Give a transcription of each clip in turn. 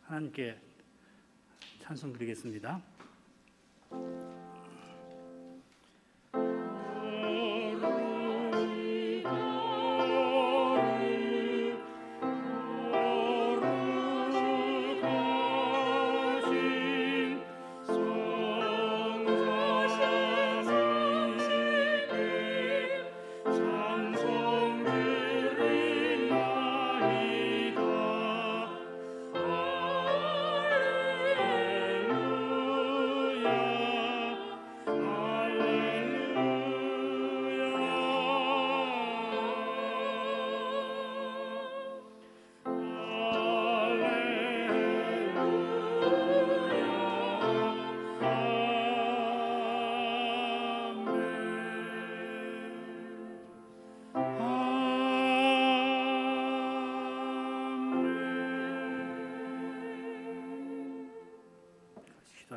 하나님께 찬송 드리겠습니다.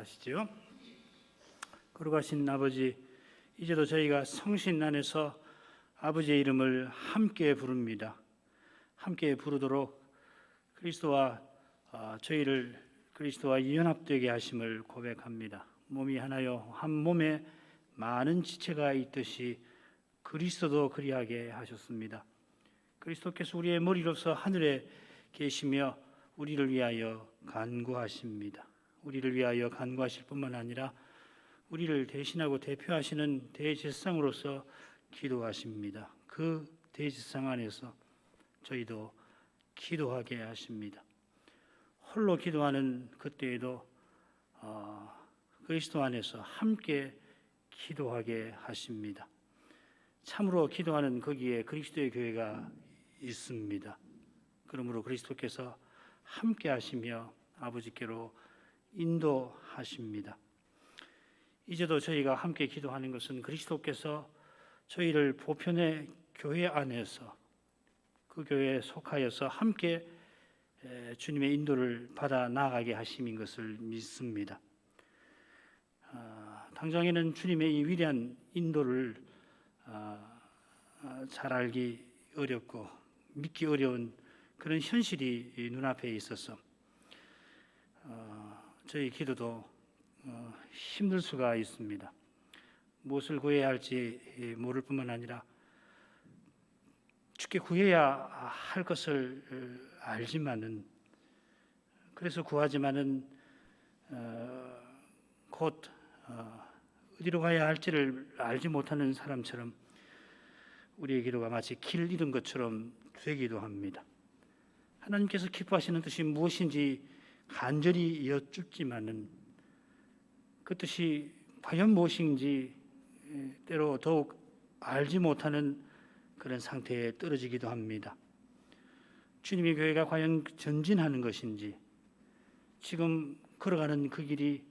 기도하시죠. 거룩하신 아버지, 이제도 저희가 성신 안에서 아버지의 이름을 함께 부릅니다. 함께 부르도록 그리스도와 저희를 그리스도와 연합되게 하심을 고백합니다. 몸이 하나요 한 몸에 많은 지체가 있듯이 그리스도도 그리하게 하셨습니다. 그리스도께서 우리의 머리로서 하늘에 계시며 우리를 위하여 간구하십니다. 우리를 위하여 간구하실 뿐만 아니라 우리를 대신하고 대표하시는 대제사장으로서 기도하십니다. 그 대제사장 안에서 저희도 기도하게 하십니다. 홀로 기도하는 그때에도 그리스도 안에서 함께 기도하게 하십니다. 참으로 기도하는 거기에 그리스도의 교회가 있습니다. 그러므로 그리스도께서 함께 하시며 아버지께로 인도하십니다. 이제도 저희가 함께 기도하는 것은 그리스도께서 저희를 보편의 교회 안에서 그 교회에 속하여서 함께 주님의 인도를 받아 나아가게 하심인 것을 믿습니다. 당장에는 주님의 이 위대한 인도를 잘 알기 어렵고 믿기 어려운 그런 현실이 눈앞에 있어서 저희 기도도 힘들 수가 있습니다. 무엇을 구해야 할지 모를 뿐만 아니라 주께 구해야 할 것을 알지만은, 그래서 구하지만은 곧 어디로 가야 할지를 알지 못하는 사람처럼 우리의 기도가 마치 길 잃은 것처럼 되기도 합니다. 하나님께서 기뻐하시는 뜻이 무엇인지 간절히 여쭙지만은 그 뜻이 과연 무엇인지 때로 더욱 알지 못하는 그런 상태에 떨어지기도 합니다. 주님의 교회가 과연 전진하는 것인지, 지금 걸어가는 그 길이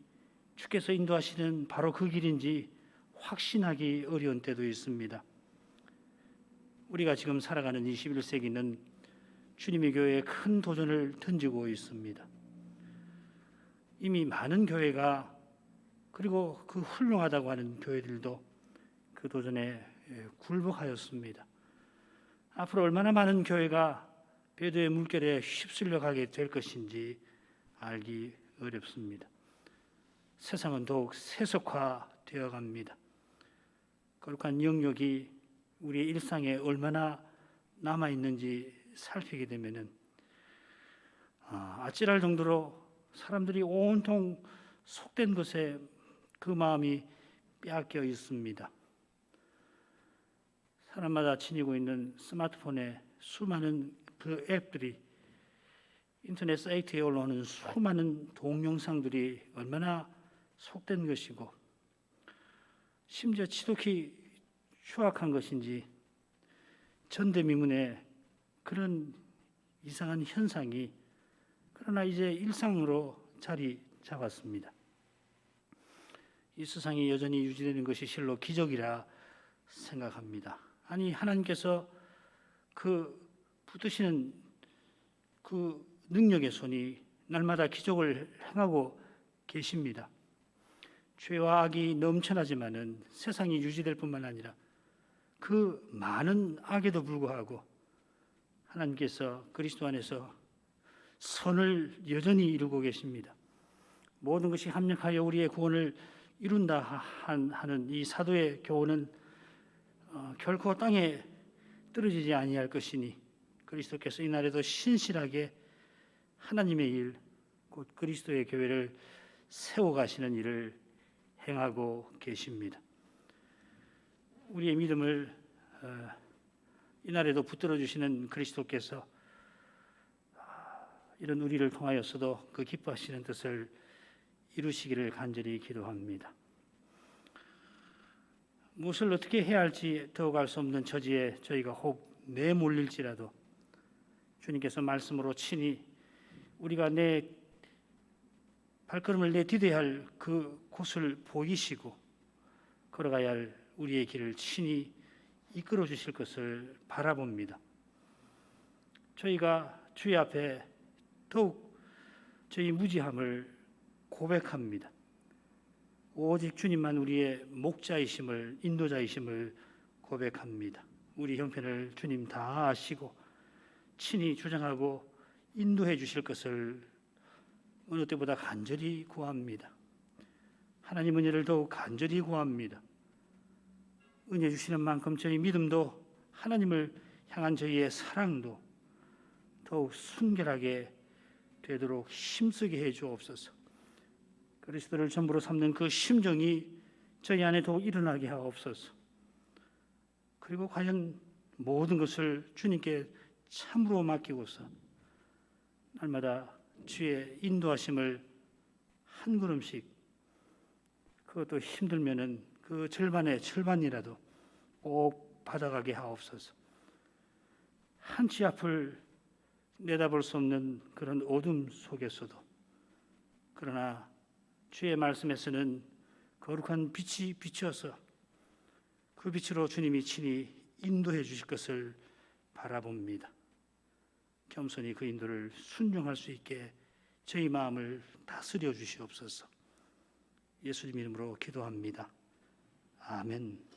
주께서 인도하시는 바로 그 길인지 확신하기 어려운 때도 있습니다. 우리가 지금 살아가는 21세기는 주님의 교회에 큰 도전을 던지고 있습니다. 이미 많은 교회가, 그리고 그 훌륭하다고 하는 교회들도 그 도전에 굴복하였습니다. 앞으로 얼마나 많은 교회가 배도의 물결에 휩쓸려 가게 될 것인지 알기 어렵습니다. 세상은 더욱 세속화되어 갑니다. 거룩한 영역이 우리의 일상에 얼마나 남아있는지 살피게 되면은 아찔할 정도로 사람들이 온통 속된 것에 그 마음이 빼앗겨 있습니다. 사람마다 지니고 있는 스마트폰에 수많은 그 앱들이, 인터넷 사이트에 올라오는 수많은 동영상들이 얼마나 속된 것이고 심지어 지독히 추악한 것인지 전대미문의 그런 이상한 현상이 그러나 이제 일상으로 자리 잡았습니다. 이 세상이 여전히 유지되는 것이 실로 기적이라 생각합니다. 아니, 하나님께서 그 붙드시는 그 능력의 손이 날마다 기적을 행하고 계십니다. 죄와 악이 넘쳐나지만은 세상이 유지될 뿐만 아니라 그 많은 악에도 불구하고 하나님께서 그리스도 안에서 선을 여전히 이루고 계십니다. 모든 것이 합력하여 우리의 구원을 이룬다 하는 이 사도의 교훈은 결코 땅에 떨어지지 아니할 것이니 그리스도께서 이날에도 신실하게 하나님의 일, 곧 그리스도의 교회를 세워가시는 일을 행하고 계십니다. 우리의 믿음을 이날에도 붙들어 주시는 그리스도께서 이런 우리를 통하여서도 그 기뻐하시는 뜻을 이루시기를 간절히 기도합니다. 무엇을 어떻게 해야 할지 더욱 알 수 없는 처지에 저희가 혹 내몰릴지라도 주님께서 말씀으로 친히 우리가 내 발걸음을 내디뎌야 할 그 곳을 보이시고 걸어가야 할 우리의 길을 친히 이끌어 주실 것을 바라봅니다. 저희가 주의 앞에 더욱 저희 무지함을 고백합니다. 오직 주님만 우리의 목자이심을, 인도자이심을 고백합니다. 우리 형편을 주님 다 아시고 친히 주장하고 인도해 주실 것을 어느 때보다 간절히 구합니다. 하나님 은혜를 더욱 간절히 구합니다. 은혜 주시는 만큼 저희 믿음도 하나님을 향한 저희의 사랑도 더욱 순결하게 되도록 힘쓰게 해 주옵소서. 그리스도를 전부로 삼는 그 심정이 저희 안에 더욱 일어나게 하옵소서. 그리고 과연 모든 것을 주님께 참으로 맡기고서 날마다 주의 인도하심을 한 걸음씩, 그것도 힘들면은 그 절반의 절반이라도 꼭 받아가게 하옵소서. 한치 앞을 내다볼 수 없는 그런 어둠 속에서도 그러나 주의 말씀에서는 거룩한 빛이 비춰서 그 빛으로 주님이 친히 인도해 주실 것을 바라봅니다. 겸손히 그 인도를 순종할 수 있게 저희 마음을 다스려 주시옵소서. 예수님 이름으로 기도합니다. 아멘.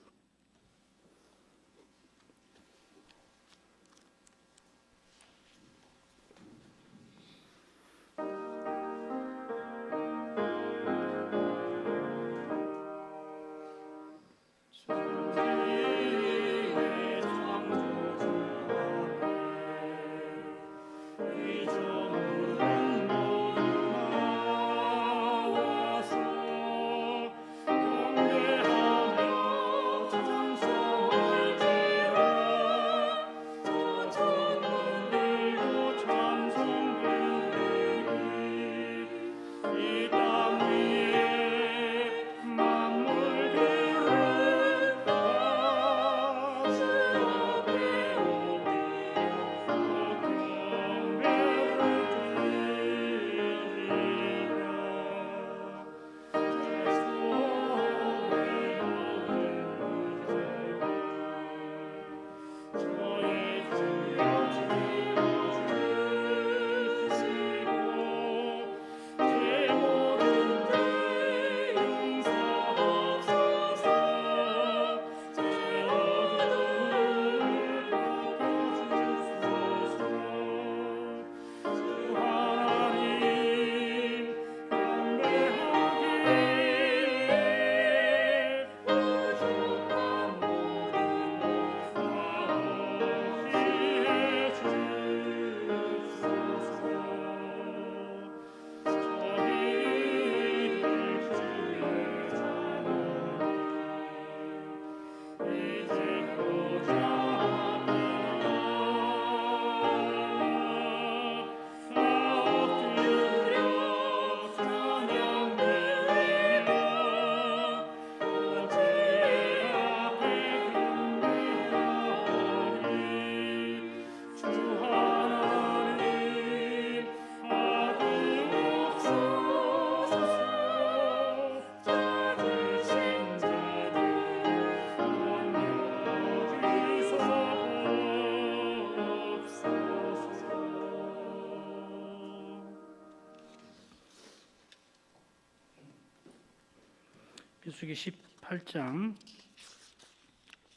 민수기 18장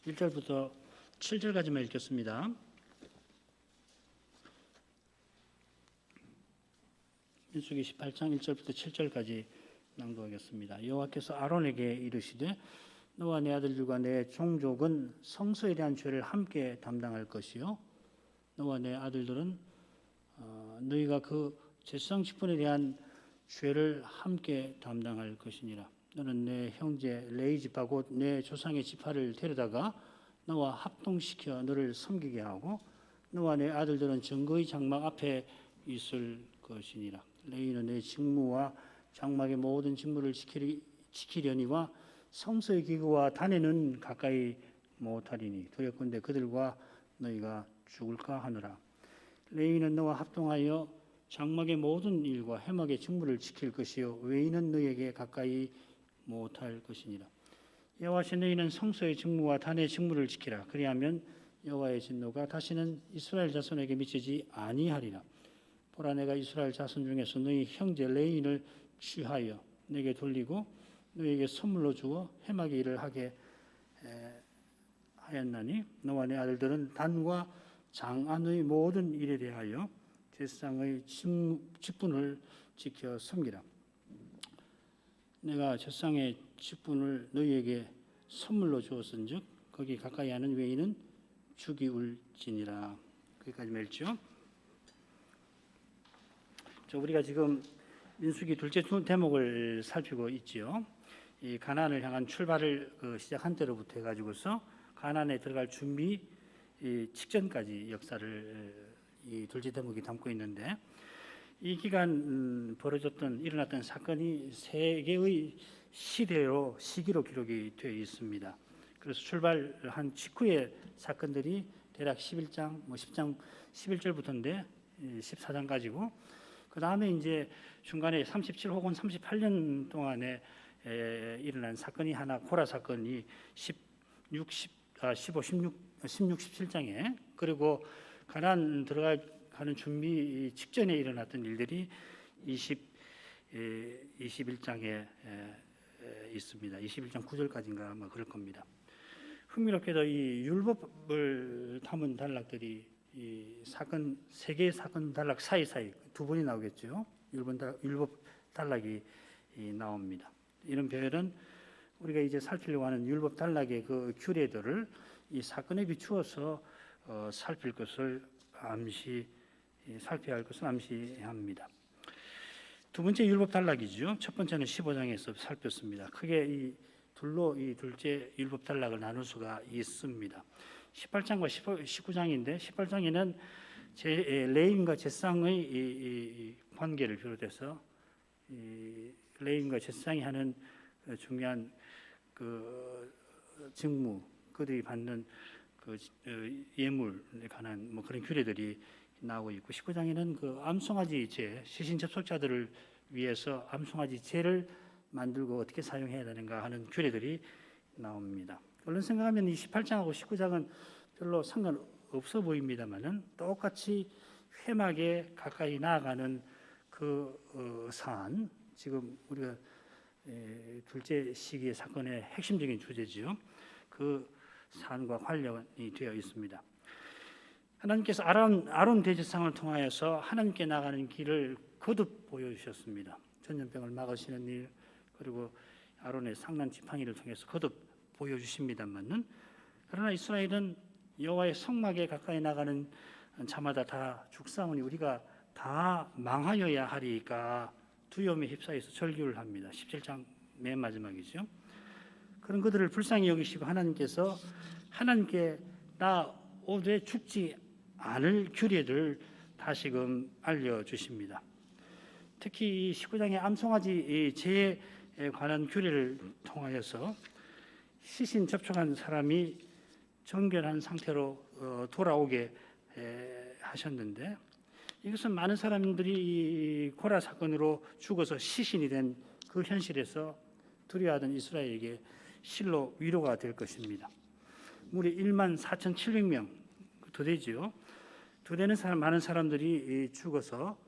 1절부터 7절까지만 읽겠습니다. 민수기 18장 1절부터 7절까지 낭독하겠습니다. 여호와께서 아론에게 이르시되 너와 내 아들들과 내 종족은 성소에 대한 죄를 함께 담당할 것이요 너와 내 아들들은 너희가 그 제사장 직분에 대한 죄를 함께 담당할 것이니라. 너는 내 형제 레위 지파 곧 내 조상의 지파를 데려다가 너와 합동시켜 너를 섬기게 하고 너와 내 아들들은 증거의 장막 앞에 있을 것이니라. 레위는 내 직무와 장막의 모든 직무를 지키려니와 성소의 기구와 단에는 가까이 못하리니 두렵건대 그들과 너희가 죽을까 하노라. 레위는 너와 합동하여 장막의 모든 일과 회막의 직무를 지킬 것이요 외인은 너희에게 가까이 못할 것이니라. 여호와신 너희는 성소의 직무와 단의 직무를 지키라. 그리하면 여호와의 진노가 다시는 이스라엘 자손에게 미치지 아니하리라. 보라 내가 이스라엘 자손 중에서 너희 형제 레위인을 취하여 내게 돌리고 너희에게 선물로 주어 회막의 일을 하게 하였나니 너와 내 아들들은 단과 장안의 모든 일에 대하여 제사장의 직분을 지켜 섬기라. 내가 제사장의 직분을 너희에게 선물로 주었은즉 거기 가까이 하는 외인은 죽이울지니라. 거기까지 맺죠. 우리가 지금 민수기 둘째 대목을 살피고 있지요. 이 가나안을 향한 출발을 시작한 때로부터 해가지고서 가나안에 들어갈 준비 직전까지 역사를 이 둘째 대목이 담고 있는데 이 기간 일어났던 사건이 세 개의 시기로 기록이 되어 있습니다. 그래서 출발한 직후의 사건들이 대략 11장, 10장 11절부터인데 14장까지고 그 다음에 이제 중간에 37 혹은 38년 동안에 일어난 사건이 하나 고라 사건이 15, 16, 17장에 그리고 가나안 들어가는 준비 직전에 일어났던 일들이 21장에 있습니다. 21장 9절까지인가 아마 그럴 겁니다. 흥미롭게도 이 율법을 담은 단락들이 이 사건 세 개의 사건 단락 사이사이 두 번이 나오겠죠. 율법 단락이 나옵니다. 이런 표현은 우리가 이제 살피려고 하는 율법 단락의 그 규례들을 이 사건에 비추어서 살필 것을 살펴야 할 것을 암시합니다. 두 번째 율법 단락이죠. 첫 번째는 15장에서 살폈습니다. 크게 이 둘로 이 둘째 율법 단락을 나눌 수가 있습니다. 18장과 19장인데 18장에는 레위인과 제사장의 관계를 비롯해서 레위인과 제사장이 하는 중요한 그 직무, 그들이 받는 그 예물에 관한 뭐 그런 규례들이 나오고 있고 19장에는 그 암송아지 제 시신 접속자들을 위해서 암송아지 제를 만들고 어떻게 사용해야 되는가 하는 규례들이 나옵니다. 물론 생각하면 이 18장하고 19장은 별로 상관없어 보입니다만은 똑같이 회막에 가까이 나아가는 그 사안, 지금 우리가 둘째 시기의 사건의 핵심적인 주제지요. 그 사안과 관련이 되어 있습니다. 하나님께서 아론 대제사장을 통하여서 하나님께 나가는 길을 거듭 보여주셨습니다. 전염병을 막으시는 일, 그리고 아론의 상난 지팡이를 통해서 거듭 보여주십니다만은 그러나 이스라엘은 여호와의 성막에 가까이 나가는 자마다 다 죽사오니 우리가 다 망하여야 하리까 두려움에 휩싸여서 절규를 합니다. 17장 맨 마지막이죠. 그런 그들을 불쌍히 여기시고 하나님께서 하나님께 나오되 죽지 않을 규례를 다시금 알려주십니다. 특히 19장의 암송아지 제에 관한 규례를 통하여서 시신 접촉한 사람이 정결한 상태로 돌아오게 하셨는데 이것은 많은 사람들이 고라 사건으로 죽어서 시신이 된 그 현실에서 두려워하던 이스라엘에게 실로 위로가 될 것입니다. 무려 14,700명 더 되지요. 많은 사람들이 죽어서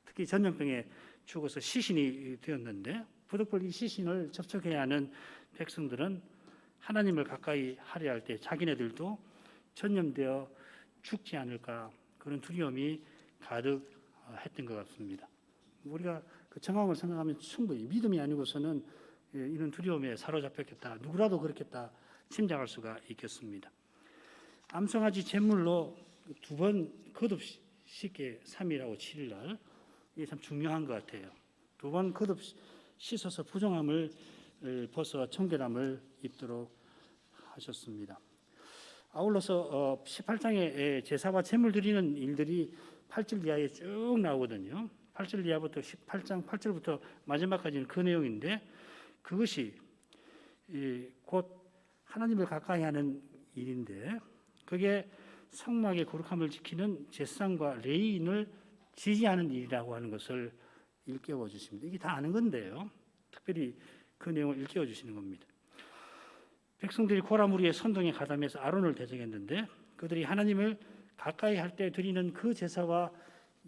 특히 전염병에 죽어서 시신이 되었는데 부득불 이 시신을 접촉해야 하는 백성들은 하나님을 가까이 하려 할 때 자기네들도 전염되어 죽지 않을까 그런 두려움이 가득했던 것 같습니다. 우리가 그 정황을 생각하면 충분히 믿음이 아니고서는 이런 두려움에 사로잡혔겠다. 누구라도 그렇겠다 짐작할 수가 있겠습니다. 암송아지 제물로 두 번 거듭 씻게 3일하고 7일 날 이게 참 중요한 것 같아요. 두 번 거듭 씻어서 부정함을 벗어 청결함을 입도록 하셨습니다. 아울러서 18장에 제사와 제물 드리는 일들이 8절 이하에 쭉 나오거든요. 8절 이하부터 18장 8절부터 마지막까지는 그 내용인데 그것이 곧 하나님을 가까이 하는 일인데 그게 성막의 거룩함을 지키는 제사장과 레위인을 지지하는 일이라고 하는 것을 일깨워 주십니다. 이게 다 아는 건데요. 특별히 그 내용을 일깨워 주시는 겁니다. 백성들이 고라 무리의 선동에 가담해서 아론을 대적했는데 그들이 하나님을 가까이 할 때 드리는 그 제사와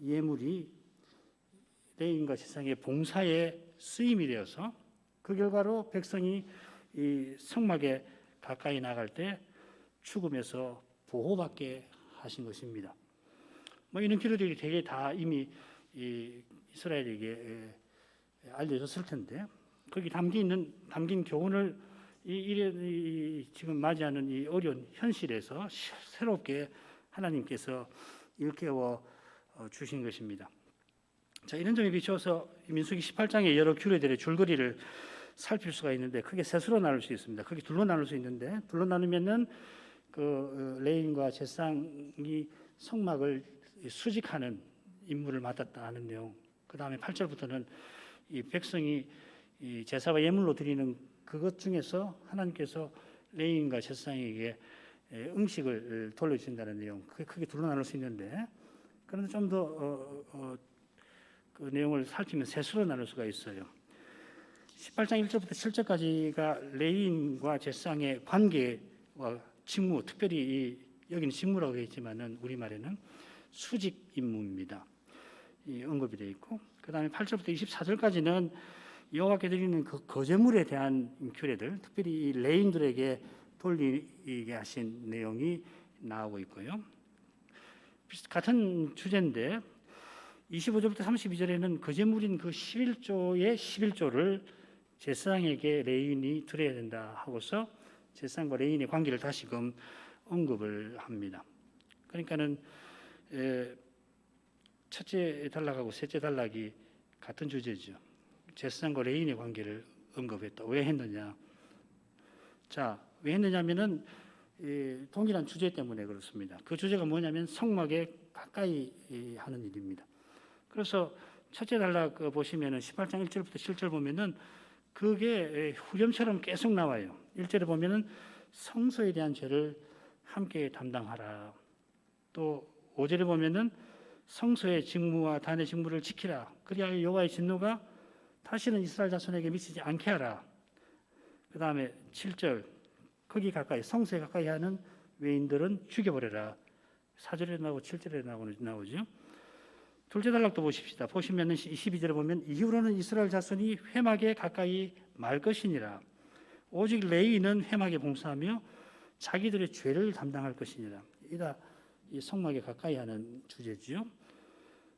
예물이 레위인과 제사장의 봉사에 쓰임이 되어서 그 결과로 백성이 이 성막에 가까이 나갈 때 죽음에서 보호받게 하신 것입니다. 뭐 이런 기록들이 되게 다 이미 이스라엘에게 알려졌을 텐데 거기 담긴 교훈을 지금 맞이하는 이 어려운 현실에서 새롭게 하나님께서 일깨워 주신 것입니다. 자, 이런 점에 비추어서 민수기 18장의 여러 규례들의 줄거리를 살필 수가 있는데 크게 셋으로 나눌 수 있습니다. 크게 둘로 나눌 수 있는데 둘로 나누면은 그 레위인과 제사장이 성막을 수직하는 임무를 맡았다 하는 내용. 그 다음에 8절부터는 이 백성이 이 제사와 예물로 드리는 그것 중에서 하나님께서 레위인과 제사장에게 음식을 돌려주신다는 내용. 그게 크게 둘로 나눌 수 있는데 그런데 좀 더 그 내용을 살피면 셋으로 나눌 수가 있어요. 18장 1절부터 7절까지가 레위인과 제사장의 관계와 직무, 특별히 여기는 직무라고 했지만은 우리말에는 수직 임무입니다. 이 언급이 되어 있고, 그 다음에 8절부터 24절까지는 여호와께 드리는 그 거제물에 대한 규례들, 특별히 이 레위인들에게 돌리게 하신 내용이 나오고 있고요. 같은 주제인데 25절부터 32절에는 거제물인 그 11조의 11조를 제사장에게 레위인이 드려야 된다 하고서 제사장과 레위인의 관계를 다시금 언급을 합니다. 그러니까는 첫째 단락하고 셋째 단락이 같은 주제죠. 제사장과 레위인의 관계를 언급했다. 왜 했느냐? 자, 왜 했느냐면은 동일한 주제 때문에 그렇습니다. 그 주제가 뭐냐면 성막에 가까이 하는 일입니다. 그래서 첫째 단락 보시면은 18장 1절부터 7절 보면은 그게 후렴처럼 계속 나와요. 1절에 보면은 성소에 대한 죄를 함께 담당하라. 또 5절에 보면은 성소의 직무와 단의 직무를 지키라. 그리하여 여호와의 진노가 다시는 이스라엘 자손에게 미치지 않게 하라. 그 다음에 7절 거기 가까이 성소에 가까이 하는 외인들은 죽여버려라. 4절에 나오고 7절에 나오죠. 둘째 단락도 보십시다. 보시면은 22절에 보면 이후로는 이스라엘 자손이 회막에 가까이 말 것이니라. 오직 레위인은 회막에 봉사하며 자기들의 죄를 담당할 것이니라. 이다 이 성막에 가까이 하는 주제지요.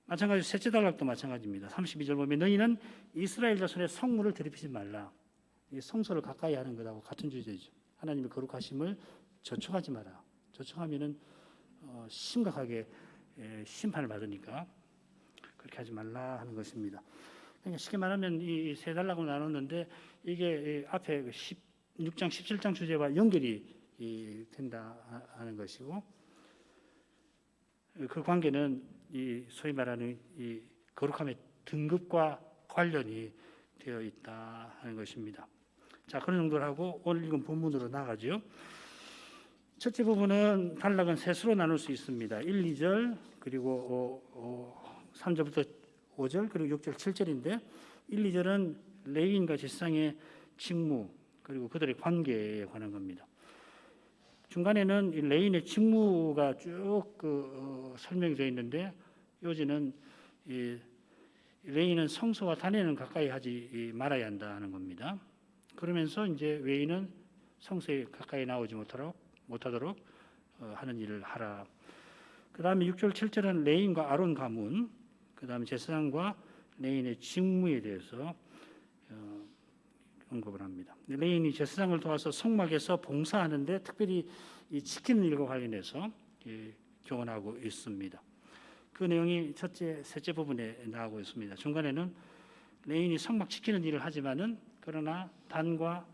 마찬가지로 셋째 단락도 마찬가지입니다. 32절 보면 너희는 이스라엘 자손의 성물을 더럽히지 말라. 이 성소를 가까이 하는 것하고 같은 주제죠. 하나님의 거룩하심을 저촉하지 마라. 저촉하면은 심각하게 심판을 받으니까 그렇게 하지 말라 하는 것입니다. 그러니까 쉽게 말하면 이 세 단락으로 나눴는데 이게 앞에 16장, 17장 주제와 연결이 된다 하는 것이고 그 관계는 이 소위 말하는 이 거룩함의 등급과 관련이 되어 있다 하는 것입니다. 자, 그런 정도를 하고 오늘 읽은 본문으로 나가죠. 첫째 부분은 단락은 셋으로 나눌 수 있습니다. 1, 2절 그리고 3절부터 5절 그리고 6절, 7절인데 1, 2절은 레위인과 제사장의 직무 그리고 그들의 관계에 관한 겁니다. 중간에는 레위인의 직무가 쭉 설명이 되어 있는데 요지는 레위인은 성소와 단에는 가까이 하지 말아야 한다는 겁니다. 그러면서 이제 레위인은 성소에 가까이 나오지 못하도록 하는 일을 하라. 그 다음에 6절, 7절은 레위인과 아론 가문, 그 다음에 제사장과 레인의 직무에 대해서 언급을 합니다. 레인이 제사장을 도와서 성막에서 봉사하는데 특별히 이 지키는 일과 관련해서 교훈하고 있습니다. 그 내용이 첫째, 셋째 부분에 나오고 있습니다. 중간에는 레인이 성막 지키는 일을 하지만은 그러나 단과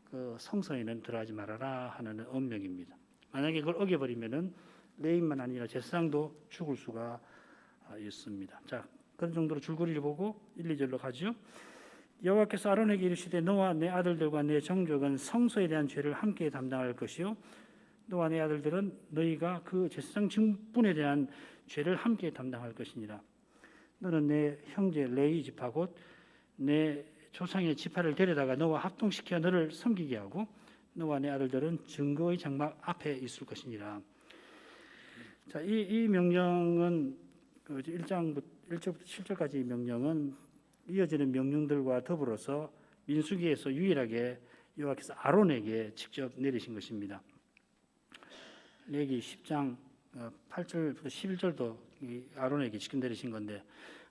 그 성소에는 들어가지 말아라 하는 엄명입니다. 만약에 그걸 어겨버리면은 레인만 아니라 제사장도 죽을 수가 있습니다. 자, 그런 정도로 줄거리를 보고 1, 2절로 가죠. 여호와께서 아론에게 이르시되 너와 내 아들들과 내 정족은 성소에 대한 죄를 함께 담당할 것이요 너와 내 아들들은 너희가 그 제사장 직분에 대한 죄를 함께 담당할 것이니라. 너는 내 형제 레위 지파 곧 내 조상의 지파를 데려다가 너와 합동시켜 너를 섬기게 하고 너와 내 아들들은 증거의 장막 앞에 있을 것이니라. 자, 이 명령은 1절부터 7절까지 명령은 이어지는 명령들과 더불어서 민수기에서 유일하게 여호와께서 아론에게 직접 내리신 것입니다. 레위기 10장 8절부터 11절도 아론에게 직접 내리신 건데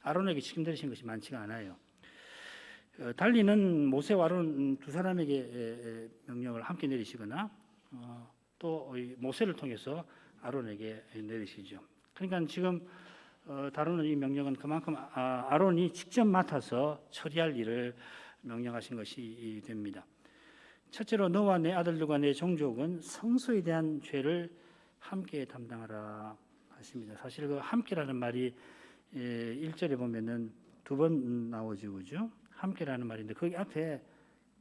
아론에게 직접 내리신 것이 많지가 않아요. 달리는 모세와 아론 두 사람에게 명령을 함께 내리시거나 또 모세를 통해서 아론에게 내리시죠. 그러니까 지금 다루는 이 명령은 그만큼 아론이 직접 맡아서 처리할 일을 명령하신 것이 됩니다. 첫째로 너와 내 아들들과 내 종족은 성소에 대한 죄를 함께 담당하라 하십니다. 사실 그 함께라는 말이 1절에 보면은 두 번 나오죠, 그죠? 함께라는 말인데 거기 앞에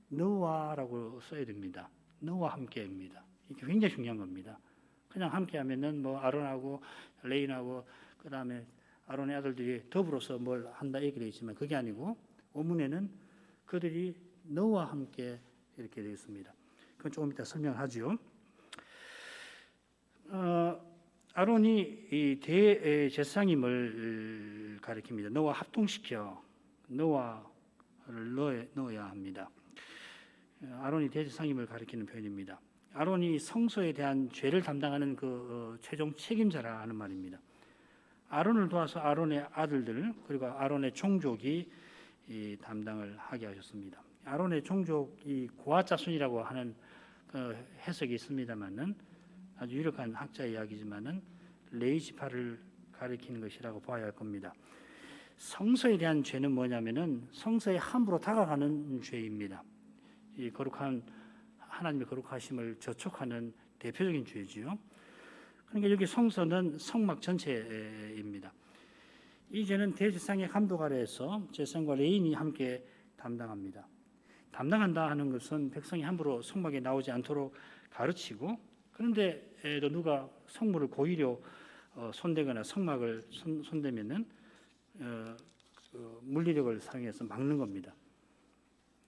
너와라고 써야 됩니다. 너와 함께입니다. 이게 굉장히 중요한 겁니다. 그냥 함께하면은 뭐 아론하고 레인하고 그 다음에 아론의 아들들이 더불어서 뭘 한다 얘기를 했지만 그게 아니고 원문에는 그들이 너와 함께 이렇게 되어 있습니다. 그건 조금 이따 설명하죠. 아론이 이 대제사장임을 가리킵니다. 너와 합동시켜 너와를 넣어야 합니다. 아론이 대제사장임을 가리키는 표현입니다. 아론이 성소에 대한 죄를 담당하는 그 최종 책임자라 하는 말입니다. 아론을 도와서 아론의 아들들 그리고 아론의 종족이 담당을 하게 하셨습니다. 아론의 종족이 고아 자손이라고 하는 해석이 있습니다만은 아주 유력한 학자 이야기지만은 레위 지파를 가리키는 것이라고 봐야 할 겁니다. 성소에 대한 죄는 뭐냐면은 성소에 함부로 다가가는 죄입니다. 이 거룩한 하나님의 거룩하심을 저촉하는 대표적인 죄지요. 그러니까 여기 성소는 성막 전체입니다. 이 죄는 대제사장의 감독 아래에서 제사장과 레인이 함께 담당합니다. 담당한다 하는 것은 백성이 함부로 성막에 나오지 않도록 가르치고 그런데 또 누가 성물을 고의로 손대거나 성막을 손대면은 물리력을 사용해서 막는 겁니다.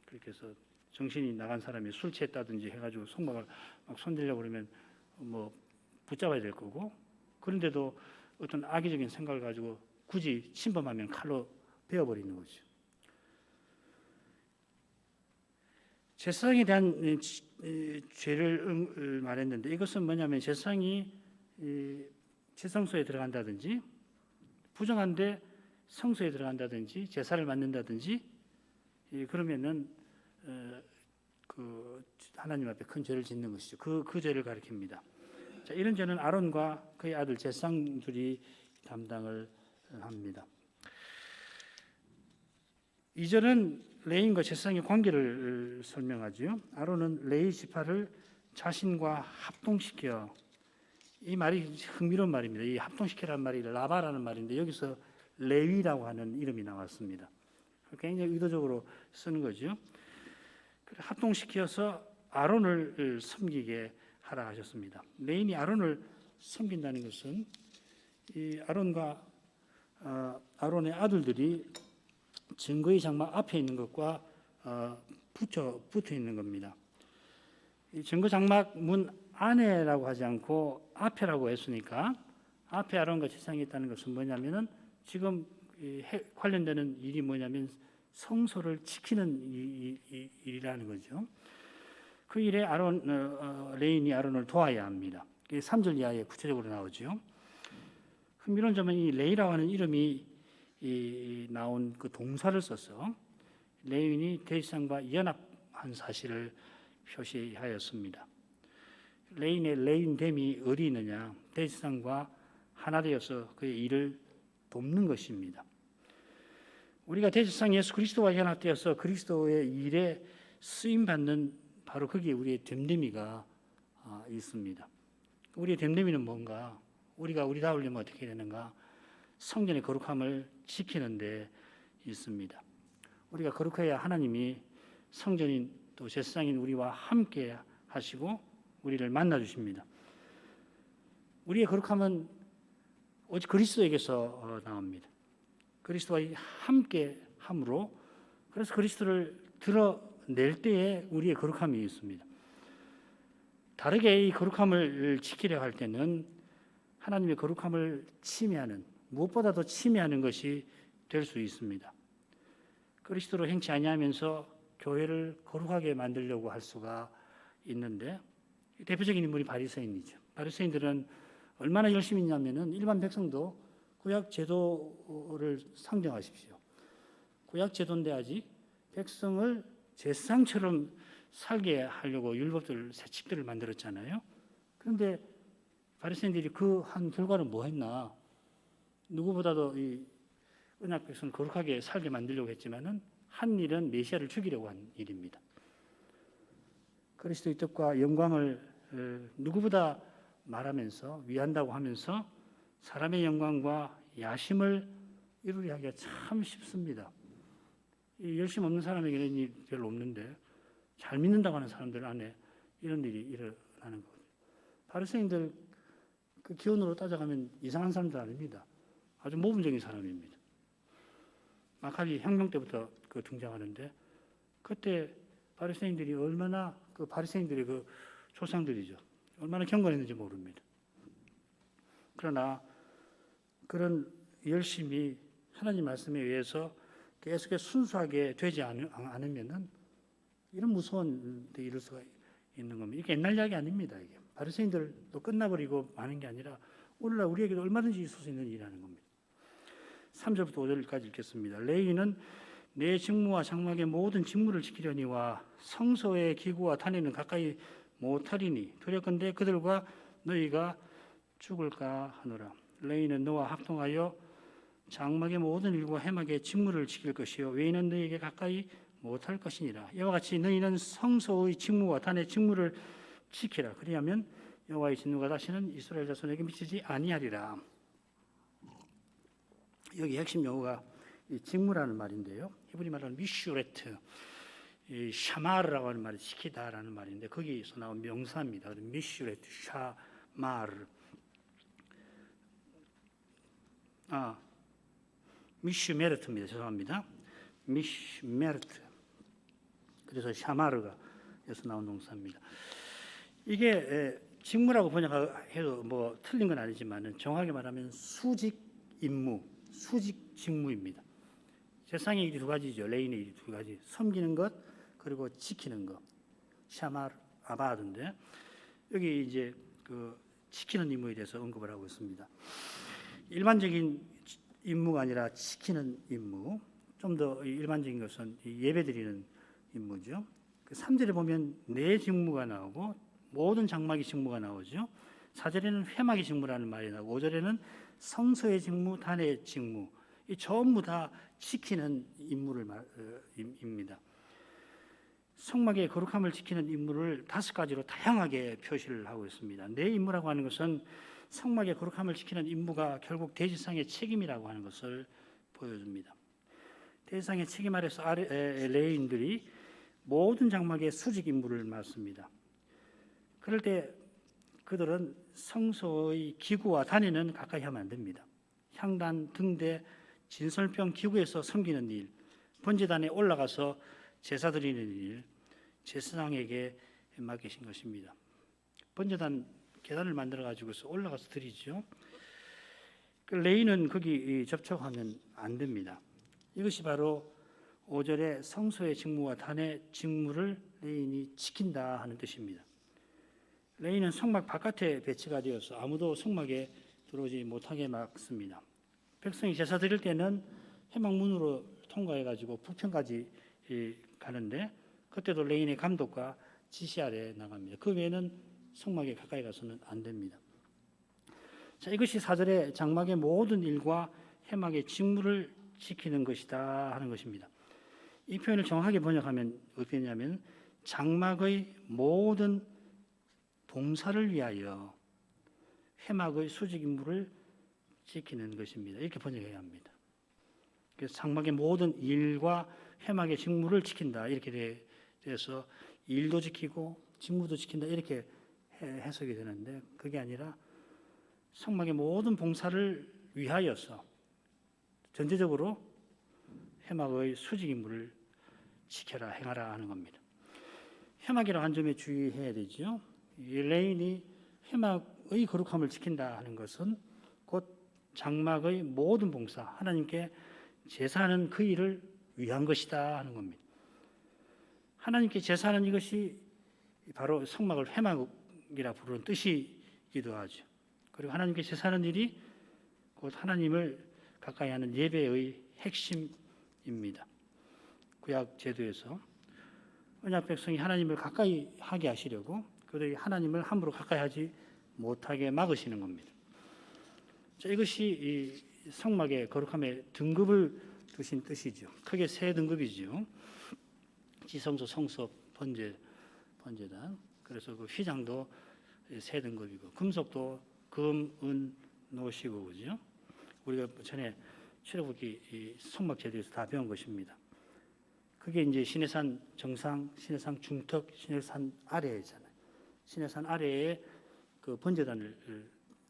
그렇게 해서 정신이 나간 사람이 술 취했다든지 해가지고 성막을 막 손대려고 그러면 뭐 붙잡아야 될 거고 그런데도 어떤 악의적인 생각을 가지고 굳이 침범하면 칼로 베어버리는 거죠. 제사장에 대한 죄를 말했는데 이것은 뭐냐면 제사장이 제성소에 들어간다든지 부정한데 성소에 들어간다든지 제사를 맡는다든지 그러면은 그 하나님 앞에 큰 죄를 짓는 것이죠. 그 죄를 가리킵니다. 자, 이런 죄는 아론과 그의 아들 제사장들이 담당을 합니다. 2절은 레인과 제사장의 관계를 설명하지요. 아론은 레위 지파를 자신과 합동시켜 이 말이 흥미로운 말입니다. 이 합동시키라는 말이 라바라는 말인데 여기서 레위라고 하는 이름이 나왔습니다. 굉장히 의도적으로 쓰는 거죠. 합동시켜서 아론을 섬기게 하라 하셨습니다. 레인이 아론을 섬긴다는 것은 이 아론과 아론의 아들들이 증거의 장막 앞에 있는 것과 붙어 있는 겁니다. 이 증거 장막 문 안에라고 하지 않고 앞에라고 했으니까 앞에 아론과 제사장이 있다는 것은 뭐냐면은 지금 관련되는 일이 뭐냐면 성소를 지키는 일이라는 거죠. 그 일에 레인이 아론을 도와야 합니다. 3절 이하에 구체적으로 나오죠. 흥미로운 점은 이 레이라고 하는 이름이 나온 그 동사를 써서 레윈이 대지상과 연합한 사실을 표시하였습니다. 레윈의 레윈됨이 어디 있느냐? 대지상과 하나 되어서 그의 일을 돕는 것입니다. 우리가 대지상 예수 그리스도와 연합되어서 그리스도의 일에 쓰임받는 바로 거기에 우리의 됨됨이가 있습니다. 우리의 됨됨이는 뭔가? 우리가 우리다우려면 어떻게 되는가? 성전의 거룩함을 지키는 데 있습니다. 우리가 거룩해야 하나님이 성전인 또 제사장인 우리와 함께 하시고 우리를 만나 주십니다. 우리의 거룩함은 오직 그리스도에게서 나옵니다. 그리스도와 함께 함으로, 그래서 그리스도를 드러낼 때에 우리의 거룩함이 있습니다. 다르게 이 거룩함을 지키려 할 때는 하나님의 거룩함을 침해하는, 무엇보다도 침해하는 것이 될 수 있습니다. 그리스도로 행치 아니하면서 교회를 거룩하게 만들려고 할 수가 있는데, 대표적인 인물이 바리새인이죠. 바리새인들은 얼마나 열심히 했냐면은 일반 백성도 구약 제도를 상정하십시오. 구약 제도인데 아직 백성을 제사장처럼 살게 하려고 율법들, 세칙들을 만들었잖아요. 그런데 바리새인들이 그 한 결과는 뭐 했나? 누구보다도 이 언약 백성을 거룩하게 살게 만들려고 했지만은 한 일은 메시아를 죽이려고 한 일입니다. 그리스도의 뜻과 영광을 누구보다 말하면서 위한다고 하면서 사람의 영광과 야심을 이루려 하기가 참 쉽습니다. 이 열심 없는 사람에게는 이 별로 없는데 잘 믿는다고 하는 사람들 안에 이런 일이 일어나는 거죠. 바리새인들 그 기원으로 따져가면 이상한 사람들 아닙니다. 아주 모범적인 사람입니다. 마카비 혁명 때부터 그 등장하는데 그때 바리새인들이 얼마나 그 바리새인들의 그 조상들이죠. 얼마나 경건했는지 모릅니다. 그러나 그런 열심이 하나님 말씀에 의해서 계속해서 순수하게 되지 않으면은 이런 무서운 데 이를 수가 있는 겁니다. 이게 옛날 이야기 아닙니다. 이게 바리새인들도 끝나버리고 마는 게 아니라 오늘날 우리에게도 얼마든지 있을 수 있는 일이라는 겁니다. 3절부터 5절까지 읽겠습니다. 레위는 내 직무와 장막의 모든 직무를 지키려니와 성소의 기구와 탄에는 가까이 못하리니 두렵건대 그들과 너희가 죽을까 하노라. 레위는 너와 합동하여 장막의 모든 일과 해막의 직무를 지킬 것이요 외인은 너희에게 가까이 못할 것이니라. 이와 같이 너희는 성소의 직무와 단의 직무를 지키라. 그리하면 여호와의 진노가 다시는 이스라엘 자손에게 미치지 아니하리라. 여기 핵심 용어가 이 직무라는 말인데요. 히브리 말로는 미슈레트, 샤마르라고 하는 말이 지키다라는 말인데 거기서 나온 명사입니다. 미슈레트, 샤마르. 미슈메르트입니다. 죄송합니다. 미슈메르트. 그래서 샤마르가 여기서 나온 동사입니다. 이게 직무라고 번역해도 뭐 틀린 건 아니지만 정확하게 말하면 수직 임무, 수직 직무입니다. 세상의 일이 두 가지죠. 레인의 일이 두 가지. 섬기는 것 그리고 지키는 것. 샤마르 아바드인데 여기 이제 그 지키는 임무에 대해서 언급을 하고 있습니다. 일반적인 임무가 아니라 지키는 임무. 좀 더 일반적인 것은 예배드리는 임무죠. 그 3절에 보면 내 직무가 나오고 모든 장막의 직무가 나오죠. 4절에는 회막의 직무라는 말이 나오고 5절에는 성소의 직무, 단의 직무. 이 전부 다 지키는 임무입니다. 성막의 거룩함을 지키는 임무를 5가지로 다양하게 표시를 하고 있습니다. 내 임무라고 하는 것은 성막의 거룩함을 지키는 임무가 결국 대지상의 책임이라고 하는 것을 보여줍니다. 대지상의 책임 아래서 레위인들이 모든 장막의 수직 임무를 맡습니다. 그럴 때 그들은 성소의 기구와 단에는 가까이 하면 안 됩니다. 향단, 등대, 진설병 기구에서 섬기는 일, 번제단에 올라가서 제사 드리는 일, 제사장에게 맡기신 것입니다. 번제단 계단을 만들어 가지고서 올라가서 드리죠. 레위는 거기 접촉하면 안 됩니다. 이것이 바로 5절의 성소의 직무와 단의 직무를 레위인이 지킨다 하는 뜻입니다. 레위는 성막 바깥에 배치가 되어서 아무도 성막에 들어오지 못하게 막습니다. 백성이 제사 드릴 때는 해막문으로 통과해가지고 북편까지 가는데 그때도 레인의 감독과 지시 아래 나갑니다. 그 외에는 성막에 가까이 가서는 안 됩니다. 자, 이것이 4절의 장막의 모든 일과 해막의 직무를 지키는 것이다 하는 것입니다. 이 표현을 정확하게 번역하면 어떻게 되냐면 장막의 모든 봉사를 위하여 해막의 수직 임무를 지키는 것입니다. 이렇게 번역해야 합니다. 그래서 장막의 모든 일과 해막의 직무를 지킨다 이렇게 돼서 일도 지키고 직무도 지킨다 이렇게 해석이 되는데 그게 아니라 성막의 모든 봉사를 위하여서 전체적으로 해막의 수직 임무를 지켜라 행하라 하는 겁니다. 해막이라고 한 점에 주의해야 되죠. 이 레인이 해막의 거룩함을 지킨다 하는 것은 곧 장막의 모든 봉사 하나님께 제사하는 그 일을 위한 것이다 하는 겁니다. 하나님께 제사하는 이것이 바로 성막을 해막이라 부르는 뜻이기도 하죠. 그리고 하나님께 제사하는 일이 곧 하나님을 가까이 하는 예배의 핵심입니다. 구약 제도에서 언약 백성이 하나님을 가까이 하게 하시려고 그들이 하나님을 함부로 가까이 하지 못하게 막으시는 겁니다. 자, 이것이 이 성막의 거룩함의 등급을 두신 뜻이죠. 크게 세 등급이죠. 지성소, 성소, 번제단. 그래서 그 휘장도 세 등급이고 금속도 금, 은, 노시고 그죠? 우리가 전에 출애굽기 성막 제도에서 다 배운 것입니다. 그게 이제 시내산 정상, 시내산 중턱, 시내산 아래잖아요. 시내산 아래에 그 번제단을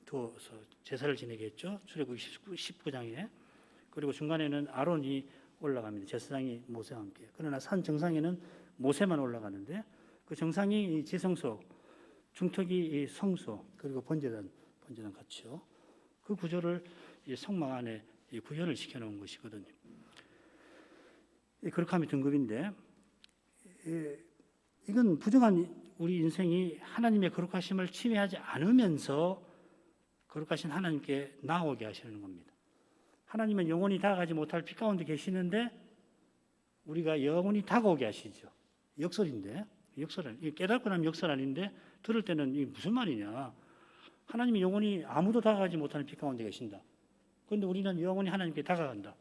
두어서 제사를 지내게 했죠. 출애굽기 19장에. 그리고 중간에는 아론이 올라갑니다. 제사장이 모세와 함께. 그러나 산 정상에는 모세만 올라가는데 그 정상이 지성소, 중턱이 성소, 그리고 번제단 같이요. 그 구조를 성막 안에 구현을 시켜놓은 것이거든요. 거룩함의 등급인데 이건 부정한 우리 인생이 하나님의 거룩하심을 침해하지 않으면서 거룩하신 하나님께 나오게 하시는 겁니다. 하나님은 영원히 다가가지 못할 빛 가운데 계시는데 우리가 영원히 다가오게 하시죠. 역설인데, 깨닫고 나면 역설 아닌데 들을 때는 이게 무슨 말이냐. 하나님이 영원히 아무도 다가가지 못하는 빛 가운데 계신다. 그런데 우리는 영원히 하나님께 다가간다.